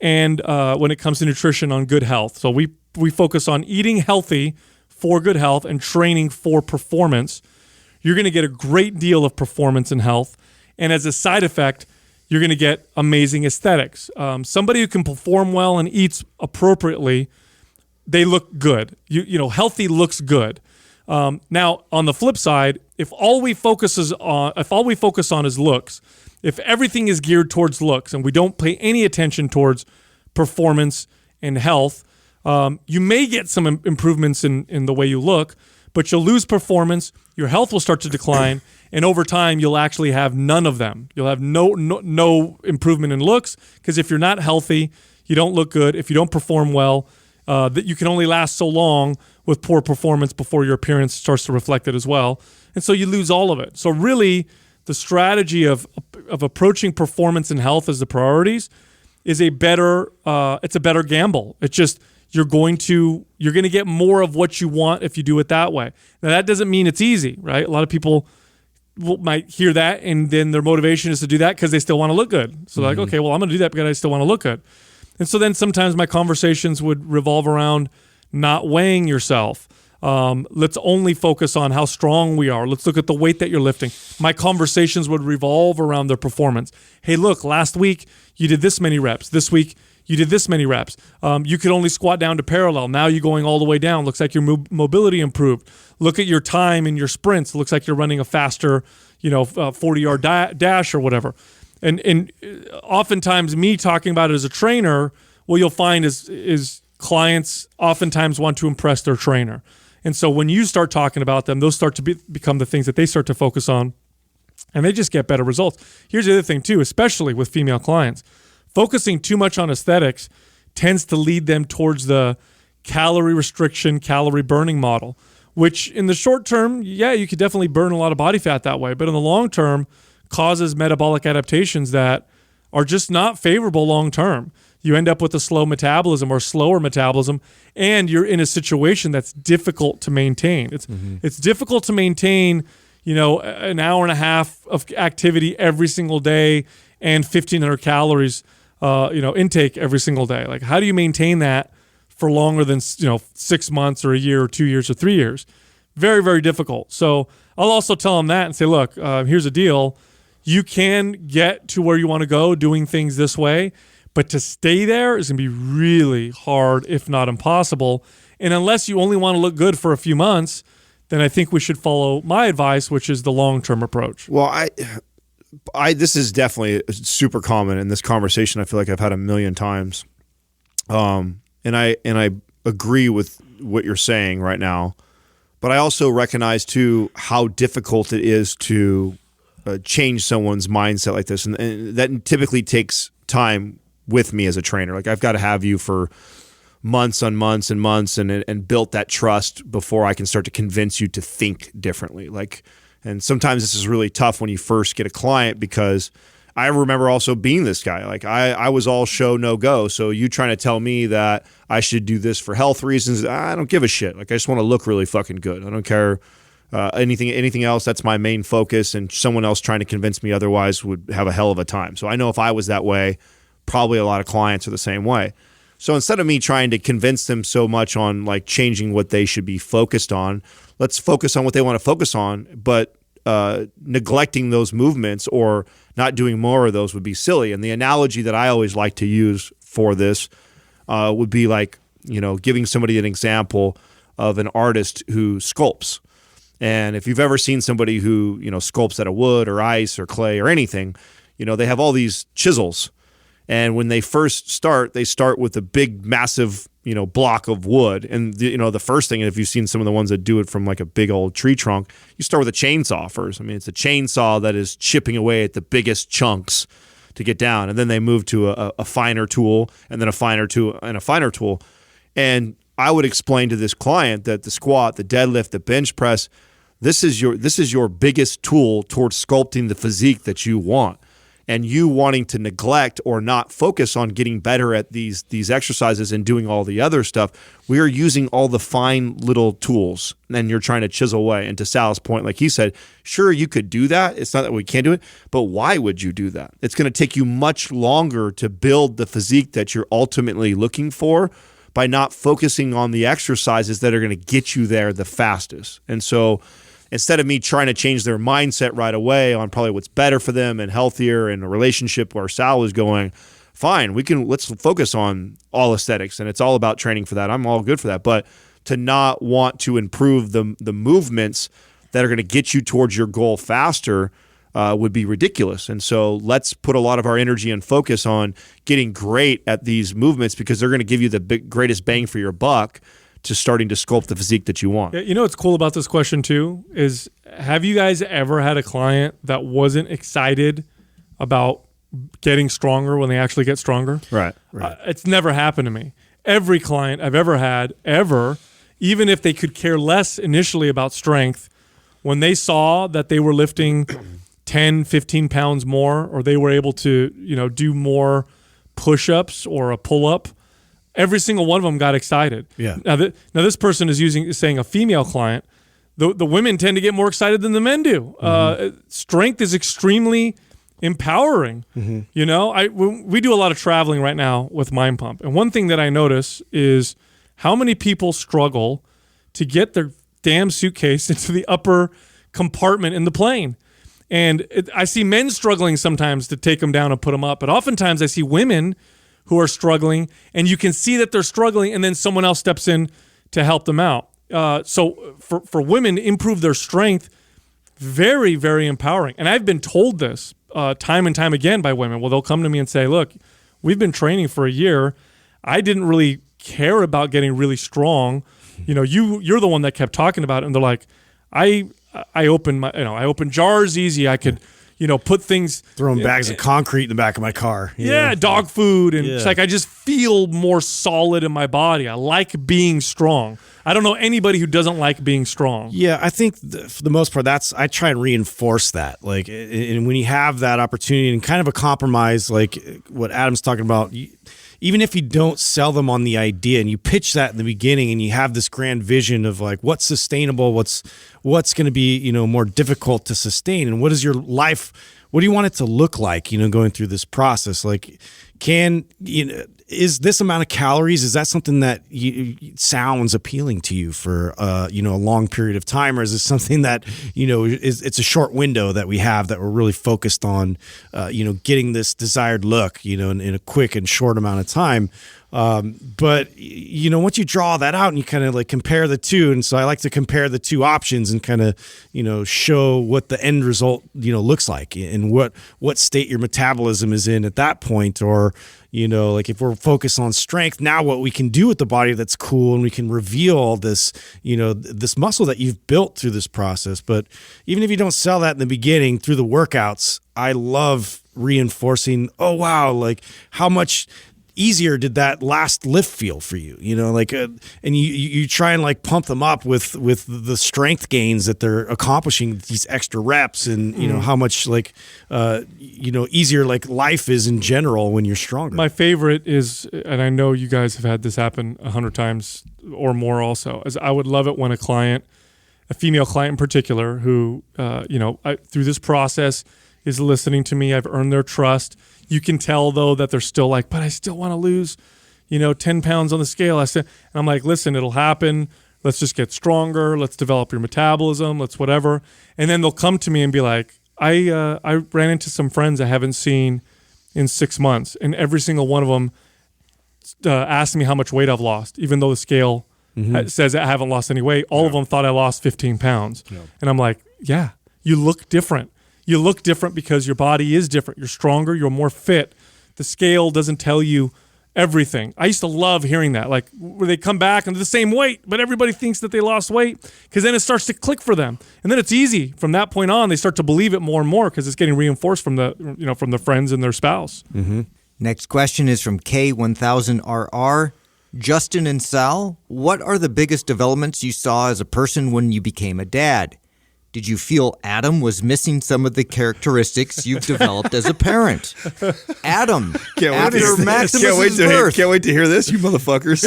and when it comes to nutrition, on good health. So we focus on eating healthy for good health and training for performance. You're going to get a great deal of performance and health. And as a side effect, you're going to get amazing aesthetics. Somebody who can perform well and eats appropriately, they look good. Healthy looks good. Now, on the flip side, if all we focus on is looks, if everything is geared towards looks and we don't pay any attention towards performance and health, you may get some improvements in the way you look, but you'll lose performance, your health will start to decline, and over time, you'll actually have none of them. You'll have no improvement in looks, because if you're not healthy, you don't look good. If you don't perform well, that you can only last so long with poor performance before your appearance starts to reflect it as well. And so you lose all of it. So really, the strategy of approaching performance and health as the priorities is a better gamble. It's just you're going to get more of what you want if you do it that way. Now, that doesn't mean it's easy, right? A lot of people might hear that, and then their motivation is to do that because they still want to look good. So they're like, okay, well, I'm going to do that because I still want to look good. And so then sometimes my conversations would revolve around not weighing yourself. Let's only focus on how strong we are. Let's look at the weight that you're lifting. My conversations would revolve around their performance. Hey, look, last week you did this many reps. This week you did this many reps. You could only squat down to parallel. Now you're going all the way down. Looks like your mobility improved. Look at your time in your sprints. Looks like you're running a faster, 40-yard dash or whatever. And oftentimes me talking about it as a trainer, what you'll find is clients oftentimes want to impress their trainer. And so when you start talking about them, those start to become the things that they start to focus on, and they just get better results. Here's the other thing too, especially with female clients. Focusing too much on aesthetics tends to lead them towards the calorie restriction, calorie burning model, which in the short term, yeah, you could definitely burn a lot of body fat that way. But in the long term, causes metabolic adaptations that are just not favorable long term. You end up with a slow metabolism or slower metabolism, and you're in a situation that's difficult to maintain. It's difficult to maintain, an hour and a half of activity every single day and 1,500 calories, intake every single day. Like, how do you maintain that for longer than 6 months or a year or 2 years or 3 years? Very, very difficult. So I'll also tell them that and say, look, here's a deal. You can get to where you want to go doing things this way, but to stay there is going to be really hard, if not impossible. And unless you only want to look good for a few months, then I think we should follow my advice, which is the long-term approach. Well, this is definitely super common in this conversation. I feel like I've had a million times. And I agree with what you're saying right now, but I also recognize too how difficult it is to change someone's mindset like this, and that typically takes time with me as a trainer. Like, I've got to have you for months on months and months, and built that trust before I can start to convince you to think differently. And sometimes this is really tough when you first get a client, because I remember also being this guy. Like, I was all show, no go. So you trying to tell me that I should do this for health reasons, I don't give a shit. Like, I just want to look really fucking good. I don't care anything else. That's my main focus. And someone else trying to convince me otherwise would have a hell of a time. So I know if I was that way, probably a lot of clients are the same way. So instead of me trying to convince them so much on like changing what they should be focused on, let's focus on what they want to focus on, but neglecting those movements or not doing more of those would be silly. And the analogy that I always like to use for this would be like, giving somebody an example of an artist who sculpts. And if you've ever seen somebody who, sculpts out of wood or ice or clay or anything, they have all these chisels. And when they first start, they start with a big, massive, block of wood. And, the first thing, if you've seen some of the ones that do it from like a big old tree trunk, you start with a chainsaw first. I mean, it's a chainsaw that is chipping away at the biggest chunks to get down. And then they move to a finer tool, and then a finer tool, and a finer tool. And I would explain to this client that the squat, the deadlift, the bench press, this is your biggest tool towards sculpting the physique that you want. And you wanting to neglect or not focus on getting better at these exercises and doing all the other stuff, we are using all the fine little tools, and you're trying to chisel away. And to Sal's point, like he said, sure, you could do that. It's not that we can't do it, but why would you do that? It's going to take you much longer to build the physique that you're ultimately looking for by not focusing on the exercises that are going to get you there the fastest. And so instead of me trying to change their mindset right away on probably what's better for them and healthier and a relationship where Sal is going, fine, let's focus on all aesthetics, and it's all about training for that. I'm all good for that. But to not want to improve the movements that are going to get you towards your goal faster would be ridiculous. And so let's put a lot of our energy and focus on getting great at these movements, because they're going to give you the greatest bang for your buck to starting to sculpt the physique that you want. Yeah, what's cool about this question too is, have you guys ever had a client that wasn't excited about getting stronger when they actually get stronger? Right. It's never happened to me. Every client I've ever had, even if they could care less initially about strength, when they saw that they were lifting 10, 15 pounds more, or they were able to, do more push-ups or a pull-up, every single one of them got excited. Yeah. Now this person is saying a female client. The women tend to get more excited than the men do. Strength is extremely empowering. We do a lot of traveling right now with Mind Pump, and one thing that I notice is how many people struggle to get their damn suitcase into the upper compartment in the plane. And I see men struggling sometimes to take them down and put them up, but oftentimes I see women who are struggling, and you can see that they're struggling, and then someone else steps in to help them out. So for women to improve their strength, very, very empowering. And I've been told this time and time again by women. Well, they'll come to me and say, look, we've been training for a year. I didn't really care about getting really strong. You're the one that kept talking about it. And they're like, I opened jars easy. I could, put things, Throwing bags of concrete in the back of my car. yeah, dog food, and it's like I just feel more solid in my body. I like being strong. I don't know anybody who doesn't like being strong. Yeah, I think for the most part, I try and reinforce that. Like, and when you have that opportunity and kind of a compromise, like what Adam's talking about, even if you don't sell them on the idea and you pitch that in the beginning and you have this grand vision of like what's sustainable, what's going to be, more difficult to sustain, and what is your life, what do you want it to look like, going through this process? Like, is this amount of calories, is that something that sounds appealing to you for a long period of time, or is this something that it's a short window that we have that we're really focused on getting this desired look in a quick and short amount of time? But once you draw that out and you kind of like compare the two, and so I like to compare the two options and kind of show what the end result looks like and what state your metabolism is in at that point, or like if we're focused on strength, now what we can do with the body that's cool, and we can reveal all this this muscle that you've built through this process. But even if you don't sell that in the beginning through the workouts, I love reinforcing, oh wow, like how much easier did that last lift feel for you? And you try and like pump them up with the strength gains that they're accomplishing, these extra reps, and how much like easier like life is in general when you're stronger. My favorite is, and I know you guys have had this happen 100 times or more also, is I would love it when a female client in particular, who through this process is listening to me. I've earned their trust. You can tell though that they're still like, but I still want to lose, 10 pounds on the scale. And I'm like, listen, it'll happen. Let's just get stronger. Let's develop your metabolism. Let's whatever. And then they'll come to me and be like, I ran into some friends I haven't seen in 6 months, and every single one of them asked me how much weight I've lost, even though the scale says I haven't lost any weight. All of them thought I lost 15 pounds. Yeah. And I'm like, yeah, you look different. You look different because your body is different. You're stronger. You're more fit. The scale doesn't tell you everything. I used to love hearing that, like where they come back and they're the same weight, but everybody thinks that they lost weight, because then it starts to click for them. And then it's easy. From that point on, they start to believe it more and more because it's getting reinforced from from the friends and their spouse. Mm-hmm. Next question is from K1000RR. Justin and Sal, what are the biggest developments you saw as a person when you became a dad? Did you feel Adam was missing some of the characteristics you've developed as a parent? Adam, after Maximus's birth. Can't wait to hear this, you motherfuckers.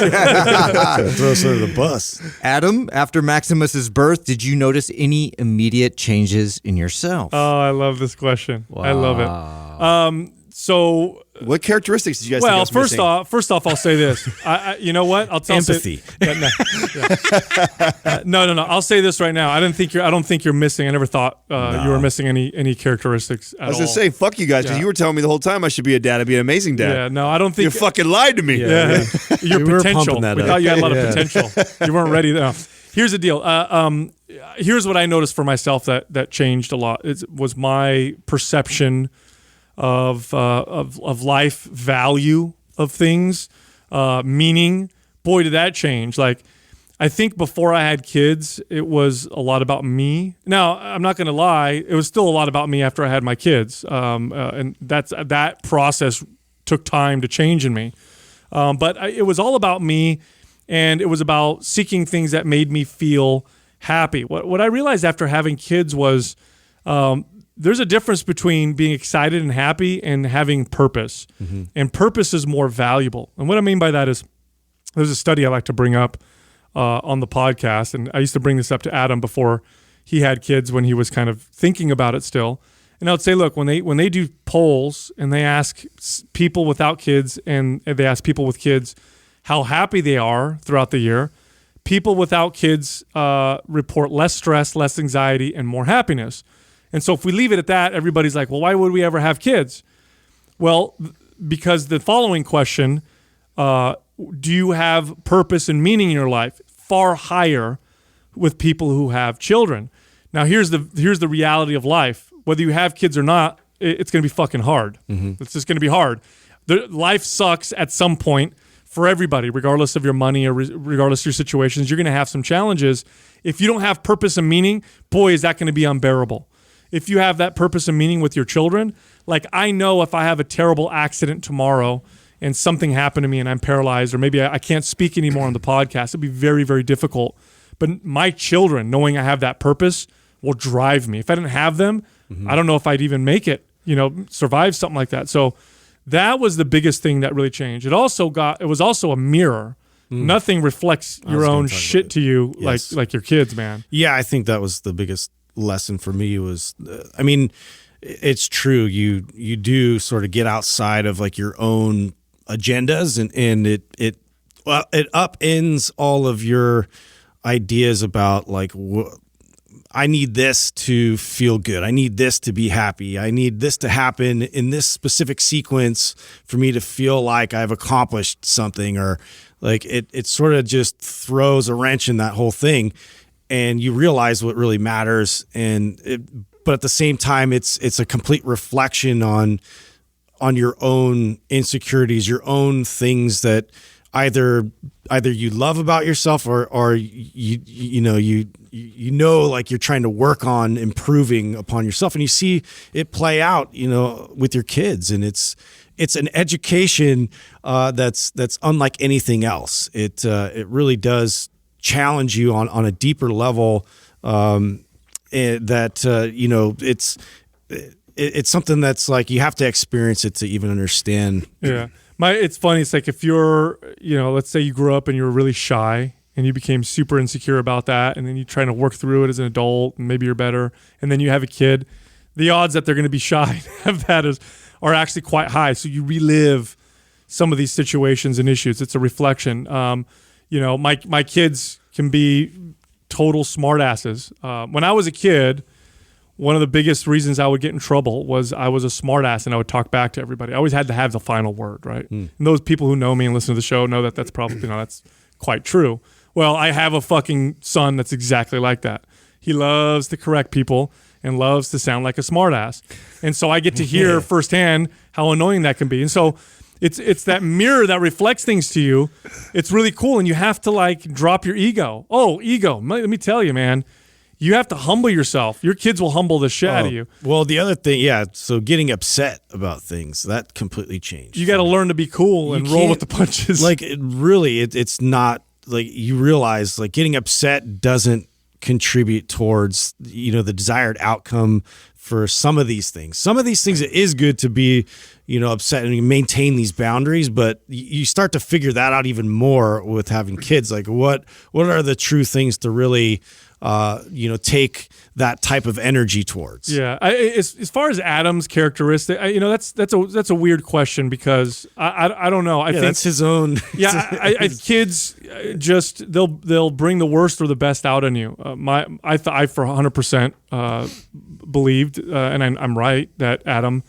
Throw us under the bus. Adam, after Maximus's birth, did you notice any immediate changes in yourself? Oh, I love this question. Wow. I love it. So, what characteristics did you guys think I was missing? First off, I'll say this. You know what? I'll tell empathy. No. I'll say this right now. I don't think you're missing. I never thought you were missing any characteristics at all. I was gonna say, fuck you guys, because you were telling me the whole time I should be a dad. I'd be an amazing dad. Yeah, no, I don't think you fucking lied to me. Yeah. Your potential. We thought you had a lot of potential. You weren't ready. No. Here's the deal. Here's what I noticed for myself that changed a lot. It was my perception of life, value of things, meaning. Boy, did that change. Like, I think before I had kids, it was a lot about me. Now, I'm not going to lie, it was still a lot about me after I had my kids, and that process took time to change in me. But it was all about me, and it was about seeking things that made me feel happy. What I realized after having kids was there's a difference between being excited and happy and having purpose. Mm-hmm. And purpose is more valuable. And what I mean by that is, there's a study I like to bring up on the podcast, and I used to bring this up to Adam before he had kids, when he was kind of thinking about it still. And I would say, look, when they do polls and they ask people without kids and they ask people with kids how happy they are throughout the year, people without kids report less stress, less anxiety, and more happiness. And so if we leave it at that, everybody's like, well, why would we ever have kids? Well, because the following question, do you have purpose and meaning in your life, far higher with people who have children. Now, here's the reality of life. Whether you have kids or not, it's going to be fucking hard. Mm-hmm. It's just going to be hard. Life sucks at some point for everybody, regardless of your money or regardless of your situations. You're going to have some challenges. If you don't have purpose and meaning, boy, is that going to be unbearable. if you have that purpose and meaning with your children, like I know if I have a terrible accident tomorrow and something happened to me and I'm paralyzed, or maybe I can't speak anymore on the podcast, it'd be very, very difficult. But my children, knowing I have that purpose, will drive me. If I didn't have them, I don't know if I'd even make it, survive something like that. So that was the biggest thing that really changed. It was also a mirror. Nothing reflects your own shit to you like your kids, man. Yeah, I think that was the biggest lesson for me was, it's true. You do sort of get outside of like your own agendas and it upends all of your ideas about like, I need this to feel good. I need this to be happy. I need this to happen in this specific sequence for me to feel like I've accomplished something, or like it sort of just throws a wrench in that whole thing, and you realize what really matters. But at the same time, it's a complete reflection on your own insecurities, your own things that either you love about yourself or you know like you're trying to work on improving upon yourself, and you see it play out with your kids, and it's an education that's unlike anything else. It really does challenge you on a deeper level, it's something that's like you have to experience it to even understand. Yeah. It's funny. It's like if you're, let's say you grew up and you were really shy and you became super insecure about that, and then you're trying to work through it as an adult, and maybe you're better, and then you have a kid, the odds that they're going to be shy and have that are actually quite high. So you relive some of these situations and issues. It's a reflection. My kids can be total smartasses. When I was a kid, one of the biggest reasons I would get in trouble was I was a smartass and I would talk back to everybody. I always had to have the final word, right? And those people who know me and listen to the show know that that's probably, that's quite true. Well, I have a fucking son that's exactly like that. He loves to correct people and loves to sound like a smartass. And so I get to hear firsthand how annoying that can be. And so it's that mirror that reflects things to you. It's really cool. And you have to like drop your ego. Oh, ego. Let me tell you, man. You have to humble yourself. Your kids will humble the shit out of you. Well, the other thing, so getting upset about things, that completely changed. You got to learn to be cool and roll with the punches. Like, it's not, like, you realize, like, getting upset doesn't contribute towards, the desired outcome for some of these things. Some of these things, it is good to be, upset and maintain these boundaries, but you start to figure that out even more with having kids. Like, what are the true things to really take that type of energy towards? Yeah, as far as Adam's characteristic, that's a weird question because I don't know. I think that's his own. Yeah, kids just they'll bring the worst or the best out in you. I for 100% believed, and I'm right, that Adam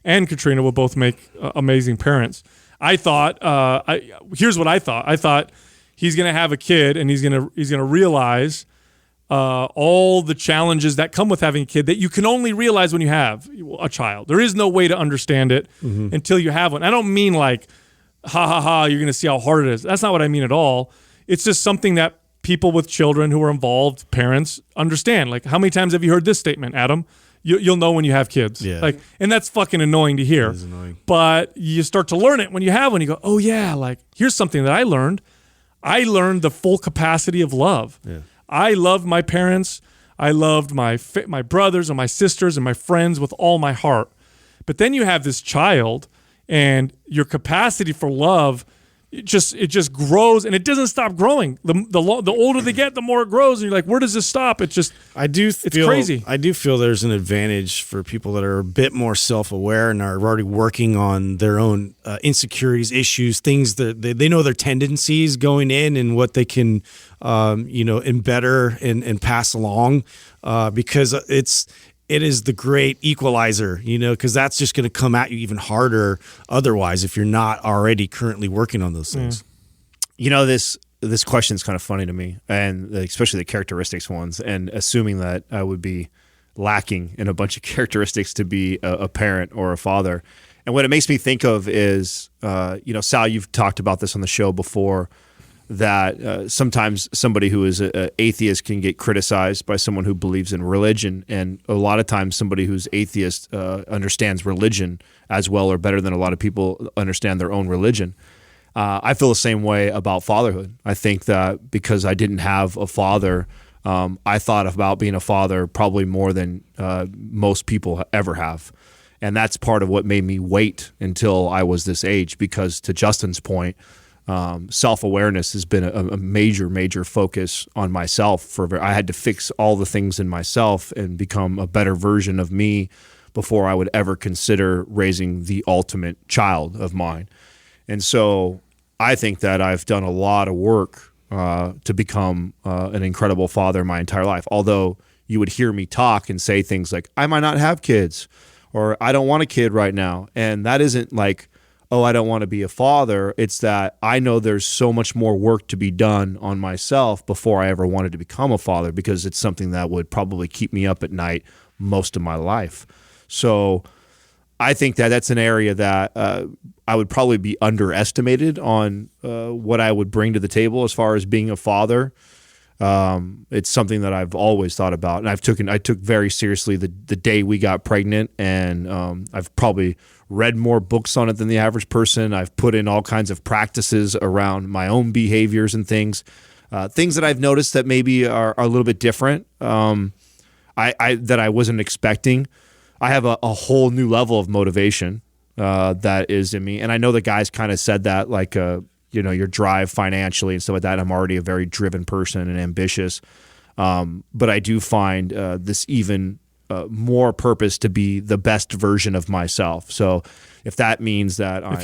and Katrina will both make amazing parents. I thought. Here's what I thought. I thought he's gonna have a kid and he's gonna realize all the challenges that come with having a kid that you can only realize when you have a child. There is no way to understand it until you have one. I don't mean like, you're going to see how hard it is. That's not what I mean at all. It's just something that people with children who are involved, parents, understand. Like, how many times have you heard this statement, Adam? You'll know when you have kids. Yeah. Like, and that's fucking annoying to hear. It is annoying. But you start to learn it when you have one. You go, oh yeah, like, here's something that I learned. I learned the full capacity of love. Yeah. I loved my parents. I loved my brothers and my sisters and my friends with all my heart. But then you have this child, and your capacity for love, it just grows, and it doesn't stop growing. The older they get, the more it grows, and you're like, where does this stop? It's crazy. I do feel there's an advantage for people that are a bit more self-aware and are already working on their own insecurities, issues, things that they know their tendencies going in and what they can embetter and pass along, because it is the great equalizer, because that's just going to come at you even harder otherwise if you're not already currently working on those things. This question is kind of funny to me, and especially the characteristics ones, and assuming that I would be lacking in a bunch of characteristics to be a parent or a father. And what it makes me think of is, Sal, you've talked about this on the show before, that sometimes somebody who is an atheist can get criticized by someone who believes in religion, and a lot of times somebody who's atheist understands religion as well or better than a lot of people understand their own religion. I feel the same way about fatherhood. I think that because I didn't have a father, I thought about being a father probably more than most people ever have. And that's part of what made me wait until I was this age, because to Justin's point, self-awareness has been a major, major focus on myself. I had to fix all the things in myself and become a better version of me before I would ever consider raising the ultimate child of mine. And so I think that I've done a lot of work to become an incredible father my entire life. Although you would hear me talk and say things like, I might not have kids, or I don't want a kid right now. And that isn't like, oh, I don't want to be a father. It's that I know there's so much more work to be done on myself before I ever wanted to become a father, because it's something that would probably keep me up at night most of my life. So I think that that's an area that I would probably be underestimated on what I would bring to the table as far as being a father. It's something that I've always thought about, and I took very seriously the day we got pregnant, and I've probably read more books on it than the average person. I've put in all kinds of practices around my own behaviors and things that I've noticed that maybe are a little bit different. That I wasn't expecting. I have a whole new level of motivation that is in me, and I know the guys kind of said that, like your drive financially and stuff like that. I'm already a very driven person and ambitious, but I do find this even more purpose to be the best version of myself. So if that means that if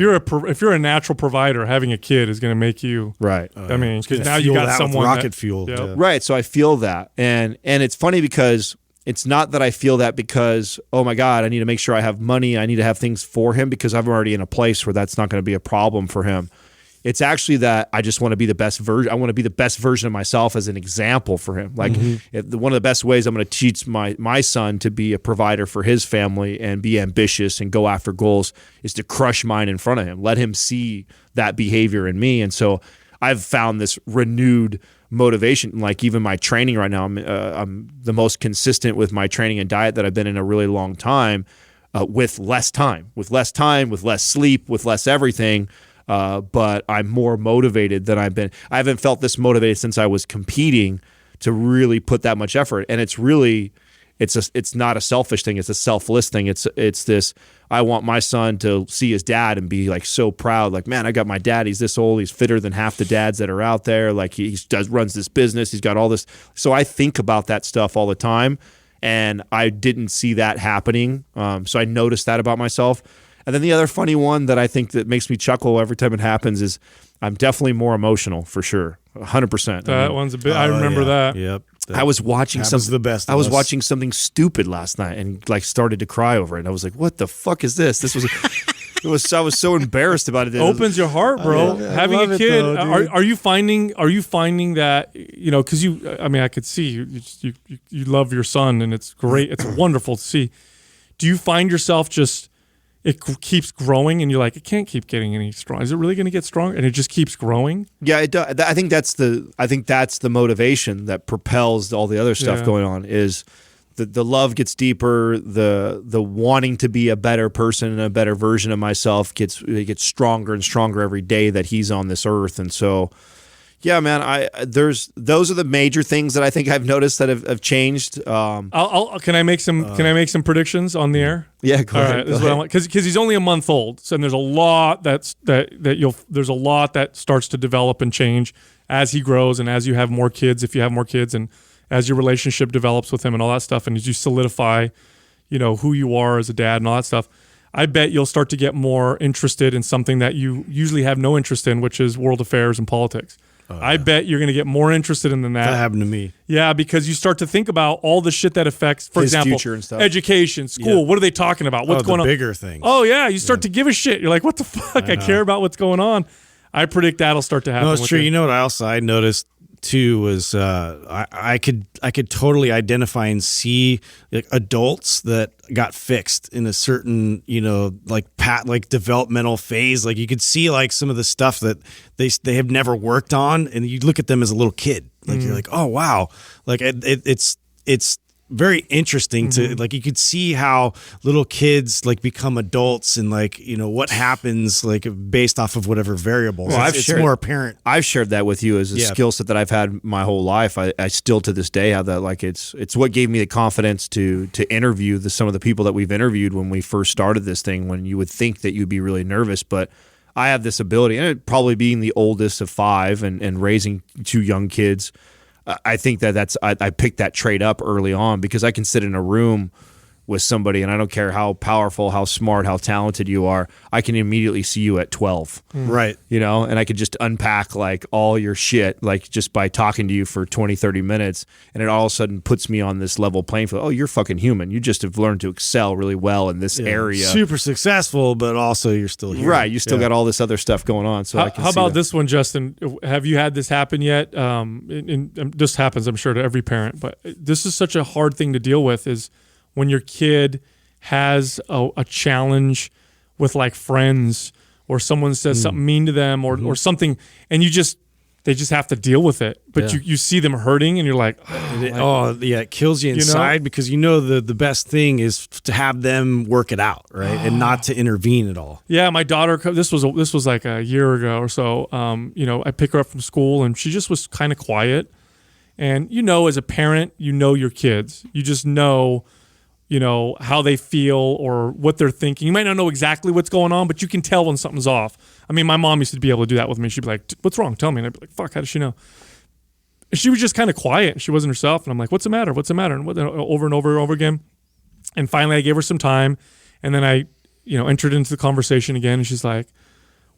you're a natural provider, having a kid is going to make you right. I mean, because now you got someone rocket fuel, yeah. Right. So I feel that, and it's funny because it's not that I feel that because, oh my God, I need to make sure I have money, I need to have things for him, because I'm already in a place where that's not going to be a problem for him. It's actually that I just want to be the best version. I want to be the best version of myself as an example for him. Like one of the best ways I'm going to teach my son to be a provider for his family and be ambitious and go after goals is to crush mine in front of him. Let him see that behavior in me. And so I've found this renewed motivation. Like even my training right now, I'm the most consistent with my training and diet that I've been in a really long time, with less time, with less sleep, with less everything. But I'm more motivated than I've been. I haven't felt this motivated since I was competing to really put that much effort. And it's really, it's not a selfish thing. It's a selfless thing. It's this, I want my son to see his dad and be like so proud. Like, man, I got my dad. He's this old. He's fitter than half the dads that are out there. Like he runs this business. He's got all this. So I think about that stuff all the time. And I didn't see that happening. So I noticed that about myself. And then the other funny one that I think that makes me chuckle every time it happens is I'm definitely more emotional, for sure, 100%. That one's a bit. I remember that. Yep. I was watching something. The best. I was watching something stupid last night and like started to cry over it. I was like, "What the fuck is this?" This was. I was so embarrared about it. Opens your heart, bro. Having a kid. Though, are you finding that because I could see you love your son and it's great. It's wonderful to see. Do you find yourself just? It keeps growing, and you're like, it can't keep getting any stronger. Is it really going to get stronger? And it just keeps growing. Yeah, it does. I think that's the motivation that propels all the other stuff going on. Is the love gets deeper, the wanting to be a better person and a better version of myself gets stronger and stronger every day that he's on this earth, and so. Yeah, man. Those are the major things that I think I've noticed that have changed. Can I make some predictions on the air? Yeah, go ahead. This is what I want, because he's only a month old, so there's a lot there's a lot that starts to develop and change as he grows, and as you have more kids, if you have more kids, and as your relationship develops with him and all that stuff, and as you solidify, who you are as a dad and all that stuff. I bet you'll start to get more interested in something that you usually have no interest in, which is world affairs and politics. I bet you're going to get more interested in than that. That happened to me. Yeah, because you start to think about all the shit that affects, for his example, future and stuff. Education, school. What are they talking about? What's going on? Bigger things. Oh, yeah. You start to give a shit. You're like, what the fuck? I care about what's going on. I predict that'll start to happen. No, it's true. You know what I noticed too was I could totally identify and see like adults that got fixed in a certain like developmental phase. Like you could see like some of the stuff that they have never worked on, and you look at them as a little kid. Like you're like, oh wow, like it's very interesting to like you could see how little kids like become adults and like what happens like based off of whatever variables. Well, it's more apparent. I've shared that with you as a skill set that I've had my whole life. I still to this day have that. Like it's what gave me the confidence to interview some of the people that we've interviewed when we first started this thing, when you would think that you'd be really nervous, but I have this ability, and it probably being the oldest of 5 and raising 2 young kids, I think I picked that trait up early on because I can sit in a room with somebody and I don't care how powerful, how smart, how talented you are, I can immediately see you at 12. Right. And I could just unpack like all your shit, like just by talking to you for 20, 30 minutes. And it all of a sudden puts me on this level playing field. Oh, you're fucking human. You just have learned to excel really well in this area. Super successful, but also you're still here. Right. You still got all this other stuff going on. So how about this one, Justin? Have you had this happen yet? This happens, I'm sure, to every parent, but this is such a hard thing to deal with is when your kid has a challenge with like friends or someone says something mean to them or something, and they just have to deal with it. But you see them hurting and you're like, it kills you inside because the best thing is to have them work it out, right? And not to intervene at all. Yeah, my daughter, this was like a year ago or so. I pick her up from school and she just was kind of quiet. And as a parent, your kids. You just know how they feel or what they're thinking. You might not know exactly what's going on, but you can tell when something's off. I mean, my mom used to be able to do that with me. She'd be like, what's wrong? Tell me. And I'd be like, fuck, how does she know? And she was just kind of quiet. She wasn't herself. And I'm like, what's the matter? What's the matter? And over and over and over again. And finally, I gave her some time. And then I, entered into the conversation again. And she's like,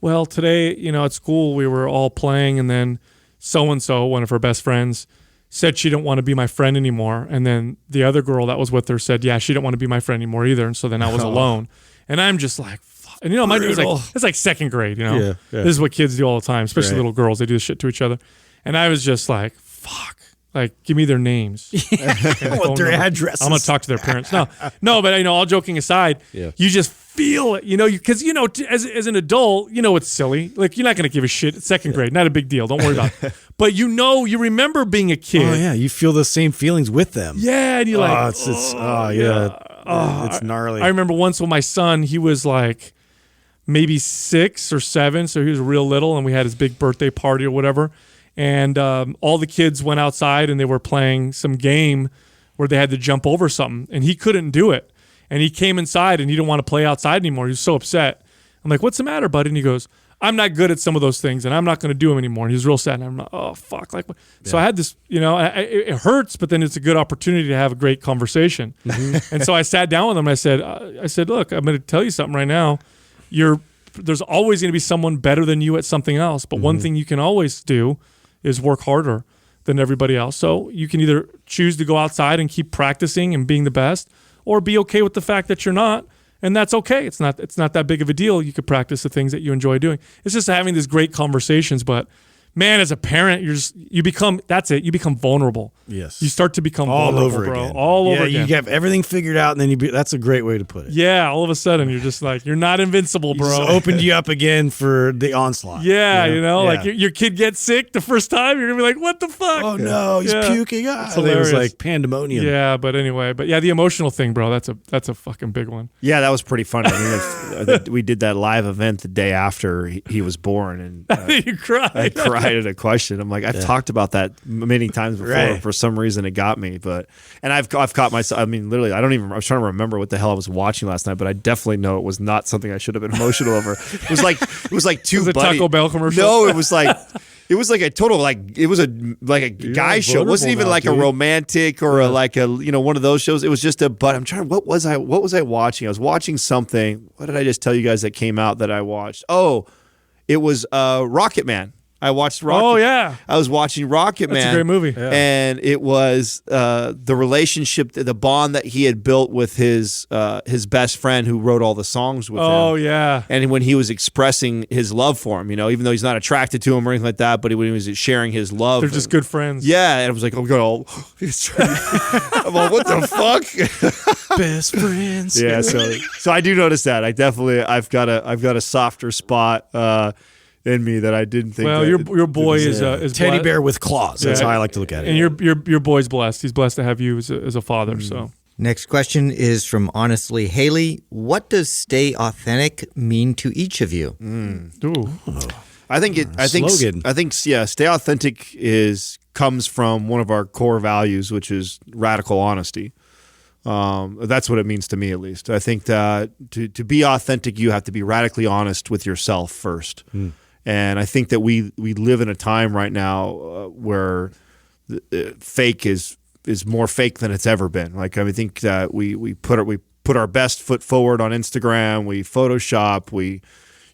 well, today, at school, we were all playing. And then so-and-so, one of her best friends, said she didn't want to be my friend anymore. And then the other girl that was with her said, yeah, she didn't want to be my friend anymore either. And so then I was alone. And I'm just like, fuck. And my dude was like, it's like second grade, This is what kids do all the time, especially little girls. They do this shit to each other. And I was just like, fuck. Like, give me their names. I want their addresses. I'm going to talk to their parents. No, but all joking aside, you just feel it, because, as an adult, it's silly. Like, you're not going to give a shit. It's second grade. Not a big deal. Don't worry about it. But you remember being a kid. Oh, yeah. You feel the same feelings with them. Yeah. And you're like, it's gnarly. I remember once when my son, he was like maybe 6 or 7. So he was real little and we had his big birthday party or whatever. And all the kids went outside and they were playing some game where they had to jump over something. And he couldn't do it. And he came inside and he didn't want to play outside anymore. He was so upset. I'm like, what's the matter, buddy? And he goes, I'm not good at some of those things and I'm not going to do them anymore. And he was real sad. And I'm like, oh, fuck. Like, so I had this, it hurts, but then it's a good opportunity to have a great conversation. And so I sat down with him. I said, look, I'm going to tell you something right now. There's always going to be someone better than you at something else. But one thing you can always do is work harder than everybody else. So you can either choose to go outside and keep practicing and being the best, or be okay with the fact that you're not, and that's okay. It's not that big of a deal. You could practice the things that you enjoy doing. It's just having these great conversations, but man, as a parent, you become vulnerable. Yes. You start to become all vulnerable, over bro. again. All over again. You have everything figured out, and then that's a great way to put it. Yeah, all of a sudden you're just like, you're not invincible, bro. Just opened you up again for the onslaught. Yeah, like your kid gets sick the first time, you're gonna be like, what the fuck? Oh no, he's puking. It's It was like pandemonium. Yeah, but anyway, the emotional thing, bro, that's a fucking big one. Yeah, that was pretty funny. I mean, we did that live event the day after he was born, and you cried. I cried at a question. I'm like, I've talked about that many times before. Right. For some reason, it got me. And I've caught myself. I mean, literally, I was trying to remember what the hell I was watching last night, but I definitely know it was not something I should have been emotional over. It was like two was it buddies. Taco Bell commercial? No, it was like a total it was a guy show. It wasn't even like a romantic or one of those shows. It was just but I'm trying. What was I watching? I was watching something. What did I just tell you guys that came out that I watched? Oh, it was Rocket Man. I watched Rocket. Oh, yeah. I was watching Rocket Man. That's a great movie. And it was the relationship, the bond that he had built with his best friend who wrote all the songs with him. Oh, yeah. And when he was expressing his love for him, even though he's not attracted to him or anything like that, but when he was sharing his love. They're just good friends. Yeah, and I was like, oh, God. I'm like, what the fuck? Best friends. Yeah, so I do notice that. I've got a softer spot in me that I didn't think. Well, your boy is Teddy ble- bear with claws. That's Yeah. how I like to look at it. and your boy's blessed. He's blessed to have you as a father. So Next question is from Honestly Haley. What does stay authentic mean to each of you? ooh. Stay authentic comes from one of our core values, which is radical honesty. That's what it means to me, at least. I think that to be authentic, you have to be radically honest with yourself first. And I think that we live in a time right now where fake is more fake than it's ever been. Like, I think that we put our best foot forward on Instagram. We Photoshop. We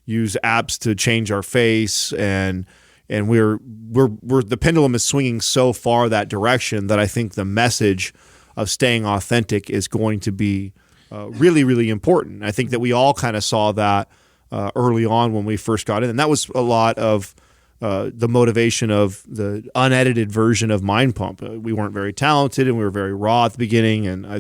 use apps to change our face, and we're the pendulum is swinging so far that direction that I think the message of staying authentic is going to be really, really important. I think that we all kind of saw that early on when we first got in, and that was a lot of the motivation of the unedited version of Mind Pump. We weren't very talented, and we were very raw at the beginning, and I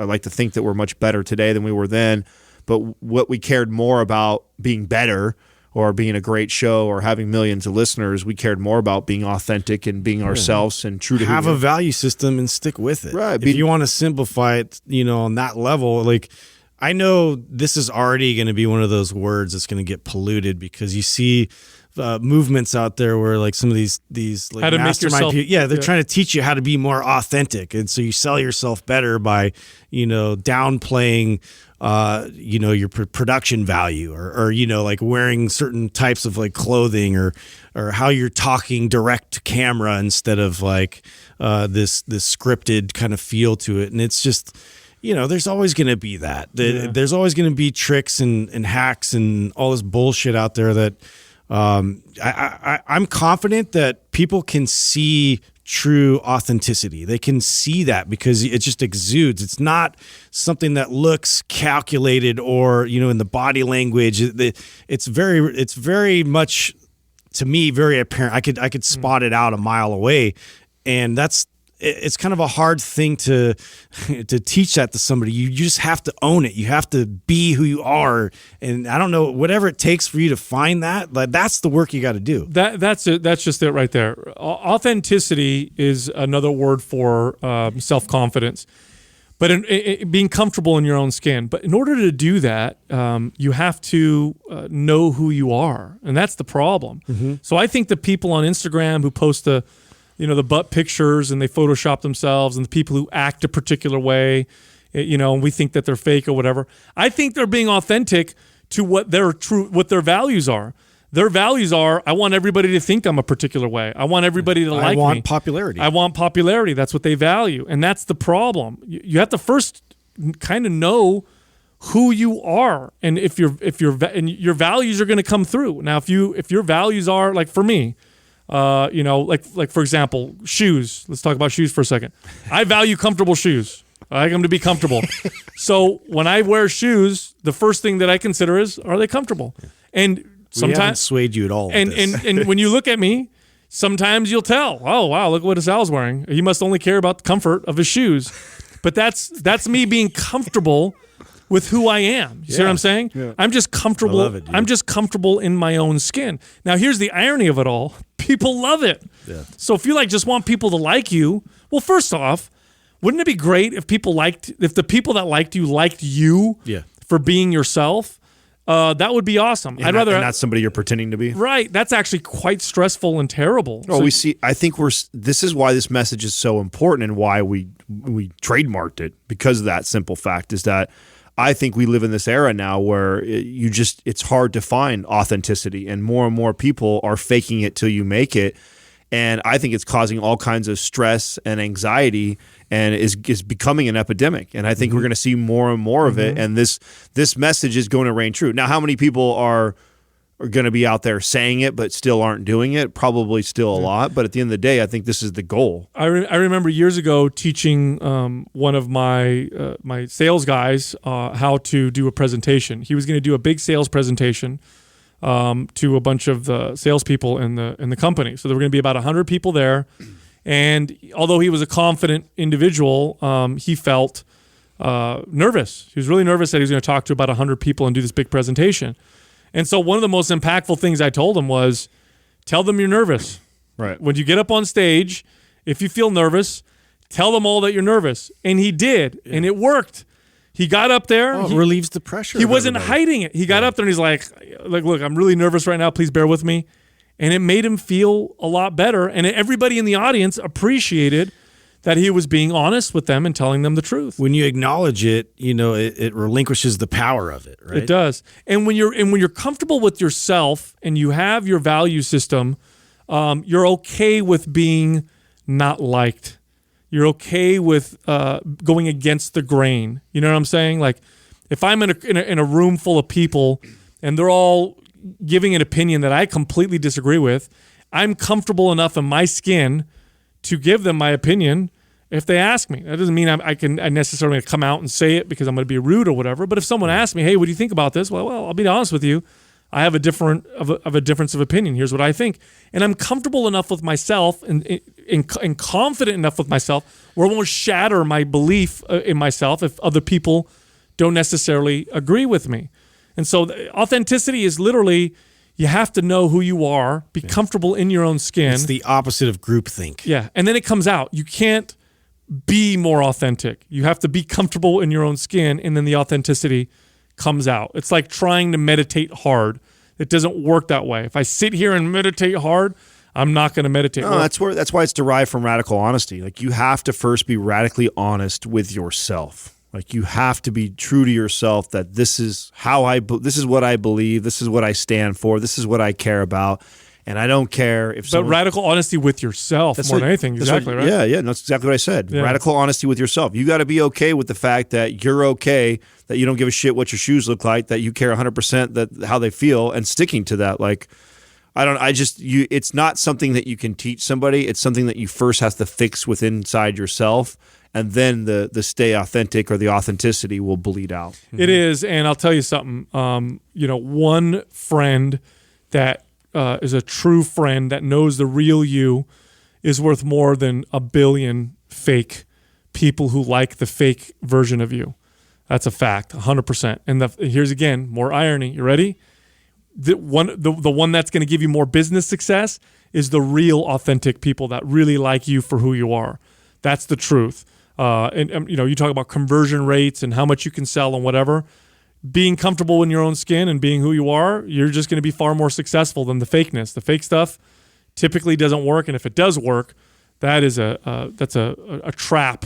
like to think that we're much better today than we were then. But what we cared more about being better or being a great show or having millions of listeners, we cared more about being authentic and being ourselves and true to have who a we are. value system and stick with it. Right. If you want to simplify it, on that level, like I know this is already going to be one of those words that's going to get polluted because you see movements out there where like some of these like How to make mastermind yourself- people, they're trying to teach you how to be more authentic, and so you sell yourself better by downplaying your production value or like wearing certain types of like clothing or how you're talking direct to camera instead of like this scripted kind of feel to it. And it's just there's always going to be that. There's always going to be tricks and hacks and all this bullshit out there that I'm confident that people can see true authenticity. They can see that because it just exudes. It's not something that looks calculated or, in the body language. It's very much, to me, very apparent. I could spot it out a mile away. And it's kind of a hard thing to teach that to somebody. You just have to own it. You have to be who you are. And I don't know, whatever it takes for you to find that, like that's the work you got to do. That's it. That's just it right there. Authenticity is another word for self-confidence, but being comfortable in your own skin. But in order to do that, you have to know who you are, and that's the problem. Mm-hmm. So I think the people on Instagram who post the butt pictures and they Photoshop themselves, and the people who act a particular way, and we think that they're fake or whatever. I think they're being authentic to what their values are. Their values are, I want everybody to think I'm a particular way. I want everybody to like me. I want popularity. I want popularity. That's what they value. And that's the problem. You have to first kind of know who you are. And if your values are going to come through. Now, if your values are, like for me, like for example, shoes. Let's talk about shoes for a second. I value comfortable shoes. I like them to be comfortable. So when I wear shoes, the first thing that I consider is, are they comfortable? And we haven't swayed you at all. And when you look at me, sometimes you'll tell, oh wow, look what Sal's wearing. He must only care about the comfort of his shoes. But that's me being comfortable with who I am. You see what I'm saying? Yeah. I'm just comfortable. I love it, dude. I'm just comfortable in my own skin. Now, here's the irony of it all. People love it. Yeah. So if you just want people to like you, well, first off, wouldn't it be great if the people that liked you for being yourself? That would be awesome. I'd rather not somebody you're pretending to be. Right. That's actually quite stressful and terrible. Oh, I think this is why this message is so important and why we trademarked it, because of that simple fact is that I think we live in this era now where it's hard to find authenticity, and more people are faking it till you make it. And I think it's causing all kinds of stress and anxiety, and is becoming an epidemic. And I think we're going to see more and more of it. And this message is going to reign true. Now, how many people are are going to be out there saying it but still aren't doing it. Probably still a lot, but at the end of the day, I think this is the goal. I remember years ago teaching one of my my sales guys how to do a presentation. He was going to do a big sales presentation to a bunch of the salespeople in the company. So there were going to be about 100 people there, and although he was a confident individual, he felt nervous. He was really nervous that he was going to talk to about 100 people and do this big presentation. And so one of the most impactful things I told him was, tell them you're nervous. Right. When you get up on stage, if you feel nervous, tell them all that you're nervous. And he did, and it worked. He got up there. It relieves the pressure. He of wasn't everybody. hiding it. He got up there and he's like, look, I'm really nervous right now. Please bear with me. And it made him feel a lot better. And everybody in the audience appreciated that he was being honest with them and telling them the truth. When you acknowledge it, it relinquishes the power of it, right? It does. And when you're comfortable with yourself and you have your value system, you're okay with being not liked. You're okay with going against the grain. You know what I'm saying? Like, if I'm in a room full of people and they're all giving an opinion that I completely disagree with, I'm comfortable enough in my skin to give them my opinion if they ask me. That doesn't mean I necessarily come out and say it because I'm going to be rude or whatever. But if someone asks me, hey, what do you think about this? Well, I'll be honest with you. I have a difference of opinion. Here's what I think. And I'm comfortable enough with myself and confident enough with myself where it won't shatter my belief in myself if other people don't necessarily agree with me. And so authenticity is literally, you have to know who you are, be comfortable in your own skin. It's the opposite of groupthink. Yeah, and then it comes out. You can't be more authentic. You have to be comfortable in your own skin, and then the authenticity comes out. It's like trying to meditate hard. It doesn't work that way. If I sit here and meditate hard, I'm not going to meditate. No, that's why it's derived from radical honesty. Like, you have to first be radically honest with yourself. Like, you have to be true to yourself that this is this is what I believe, this is what I stand for, this is what I care about, and I don't care if. But radical honesty with yourself more than anything, exactly, right? Yeah, that's exactly what I said. Yeah. Radical honesty with yourself. You got to be okay with the fact that you're okay, that you don't give a shit what your shoes look like, that you care 100% that how they feel, and sticking to that. Like, it's not something that you can teach somebody. It's something that you first have to fix inside yourself. And then the stay authentic or the authenticity will bleed out. It is, and I'll tell you something. One friend that is a true friend that knows the real you is worth more than 1 billion fake people who like the fake version of you. That's a fact, 100%. And here's again more irony. You ready? The one that's going to give you more business success is the real authentic people that really like you for who you are. That's the truth. And you talk about conversion rates and how much you can sell and whatever. Being comfortable in your own skin and being who you are, you're just going to be far more successful than the fakeness. The fake stuff typically doesn't work, and if it does work, that's a trap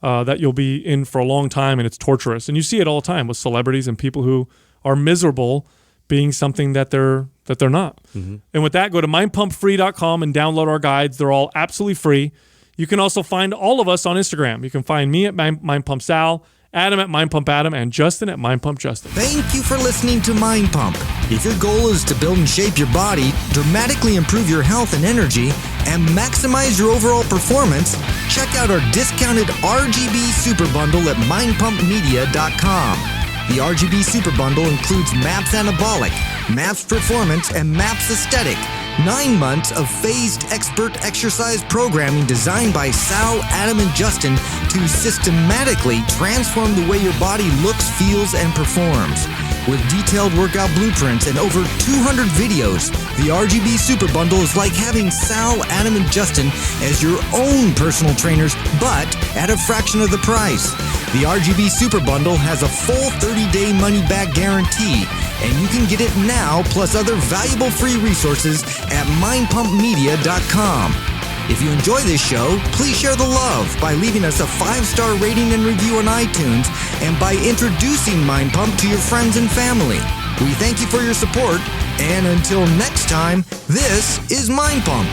that you'll be in for a long time, and it's torturous. And you see it all the time with celebrities and people who are miserable being something that they're not. Mm-hmm. And with that, go to mindpumpfree.com and download our guides. They're all absolutely free. You can also find all of us on Instagram. You can find me at MindPumpSal, Adam at MindPumpAdam, and Justin at MindPumpJustin. Thank you for listening to Mind Pump. If your goal is to build and shape your body, dramatically improve your health and energy, and maximize your overall performance, check out our discounted RGB Super Bundle at mindpumpmedia.com. The RGB Super Bundle includes MAPS Anabolic, MAPS Performance, and MAPS Aesthetic. 9 months of phased expert exercise programming designed by Sal, Adam, and Justin to systematically transform the way your body looks, feels, and performs. With detailed workout blueprints and over 200 videos, the RGB Super Bundle is like having Sal, Adam, and Justin as your own personal trainers, but at a fraction of the price. The RGB Super Bundle has a full 30-day money-back guarantee, and you can get it now plus other valuable free resources at mindpumpmedia.com. If you enjoy this show, please share the love by leaving us a 5-star rating and review on iTunes and by introducing Mind Pump to your friends and family. We thank you for your support, and until next time, this is Mind Pump.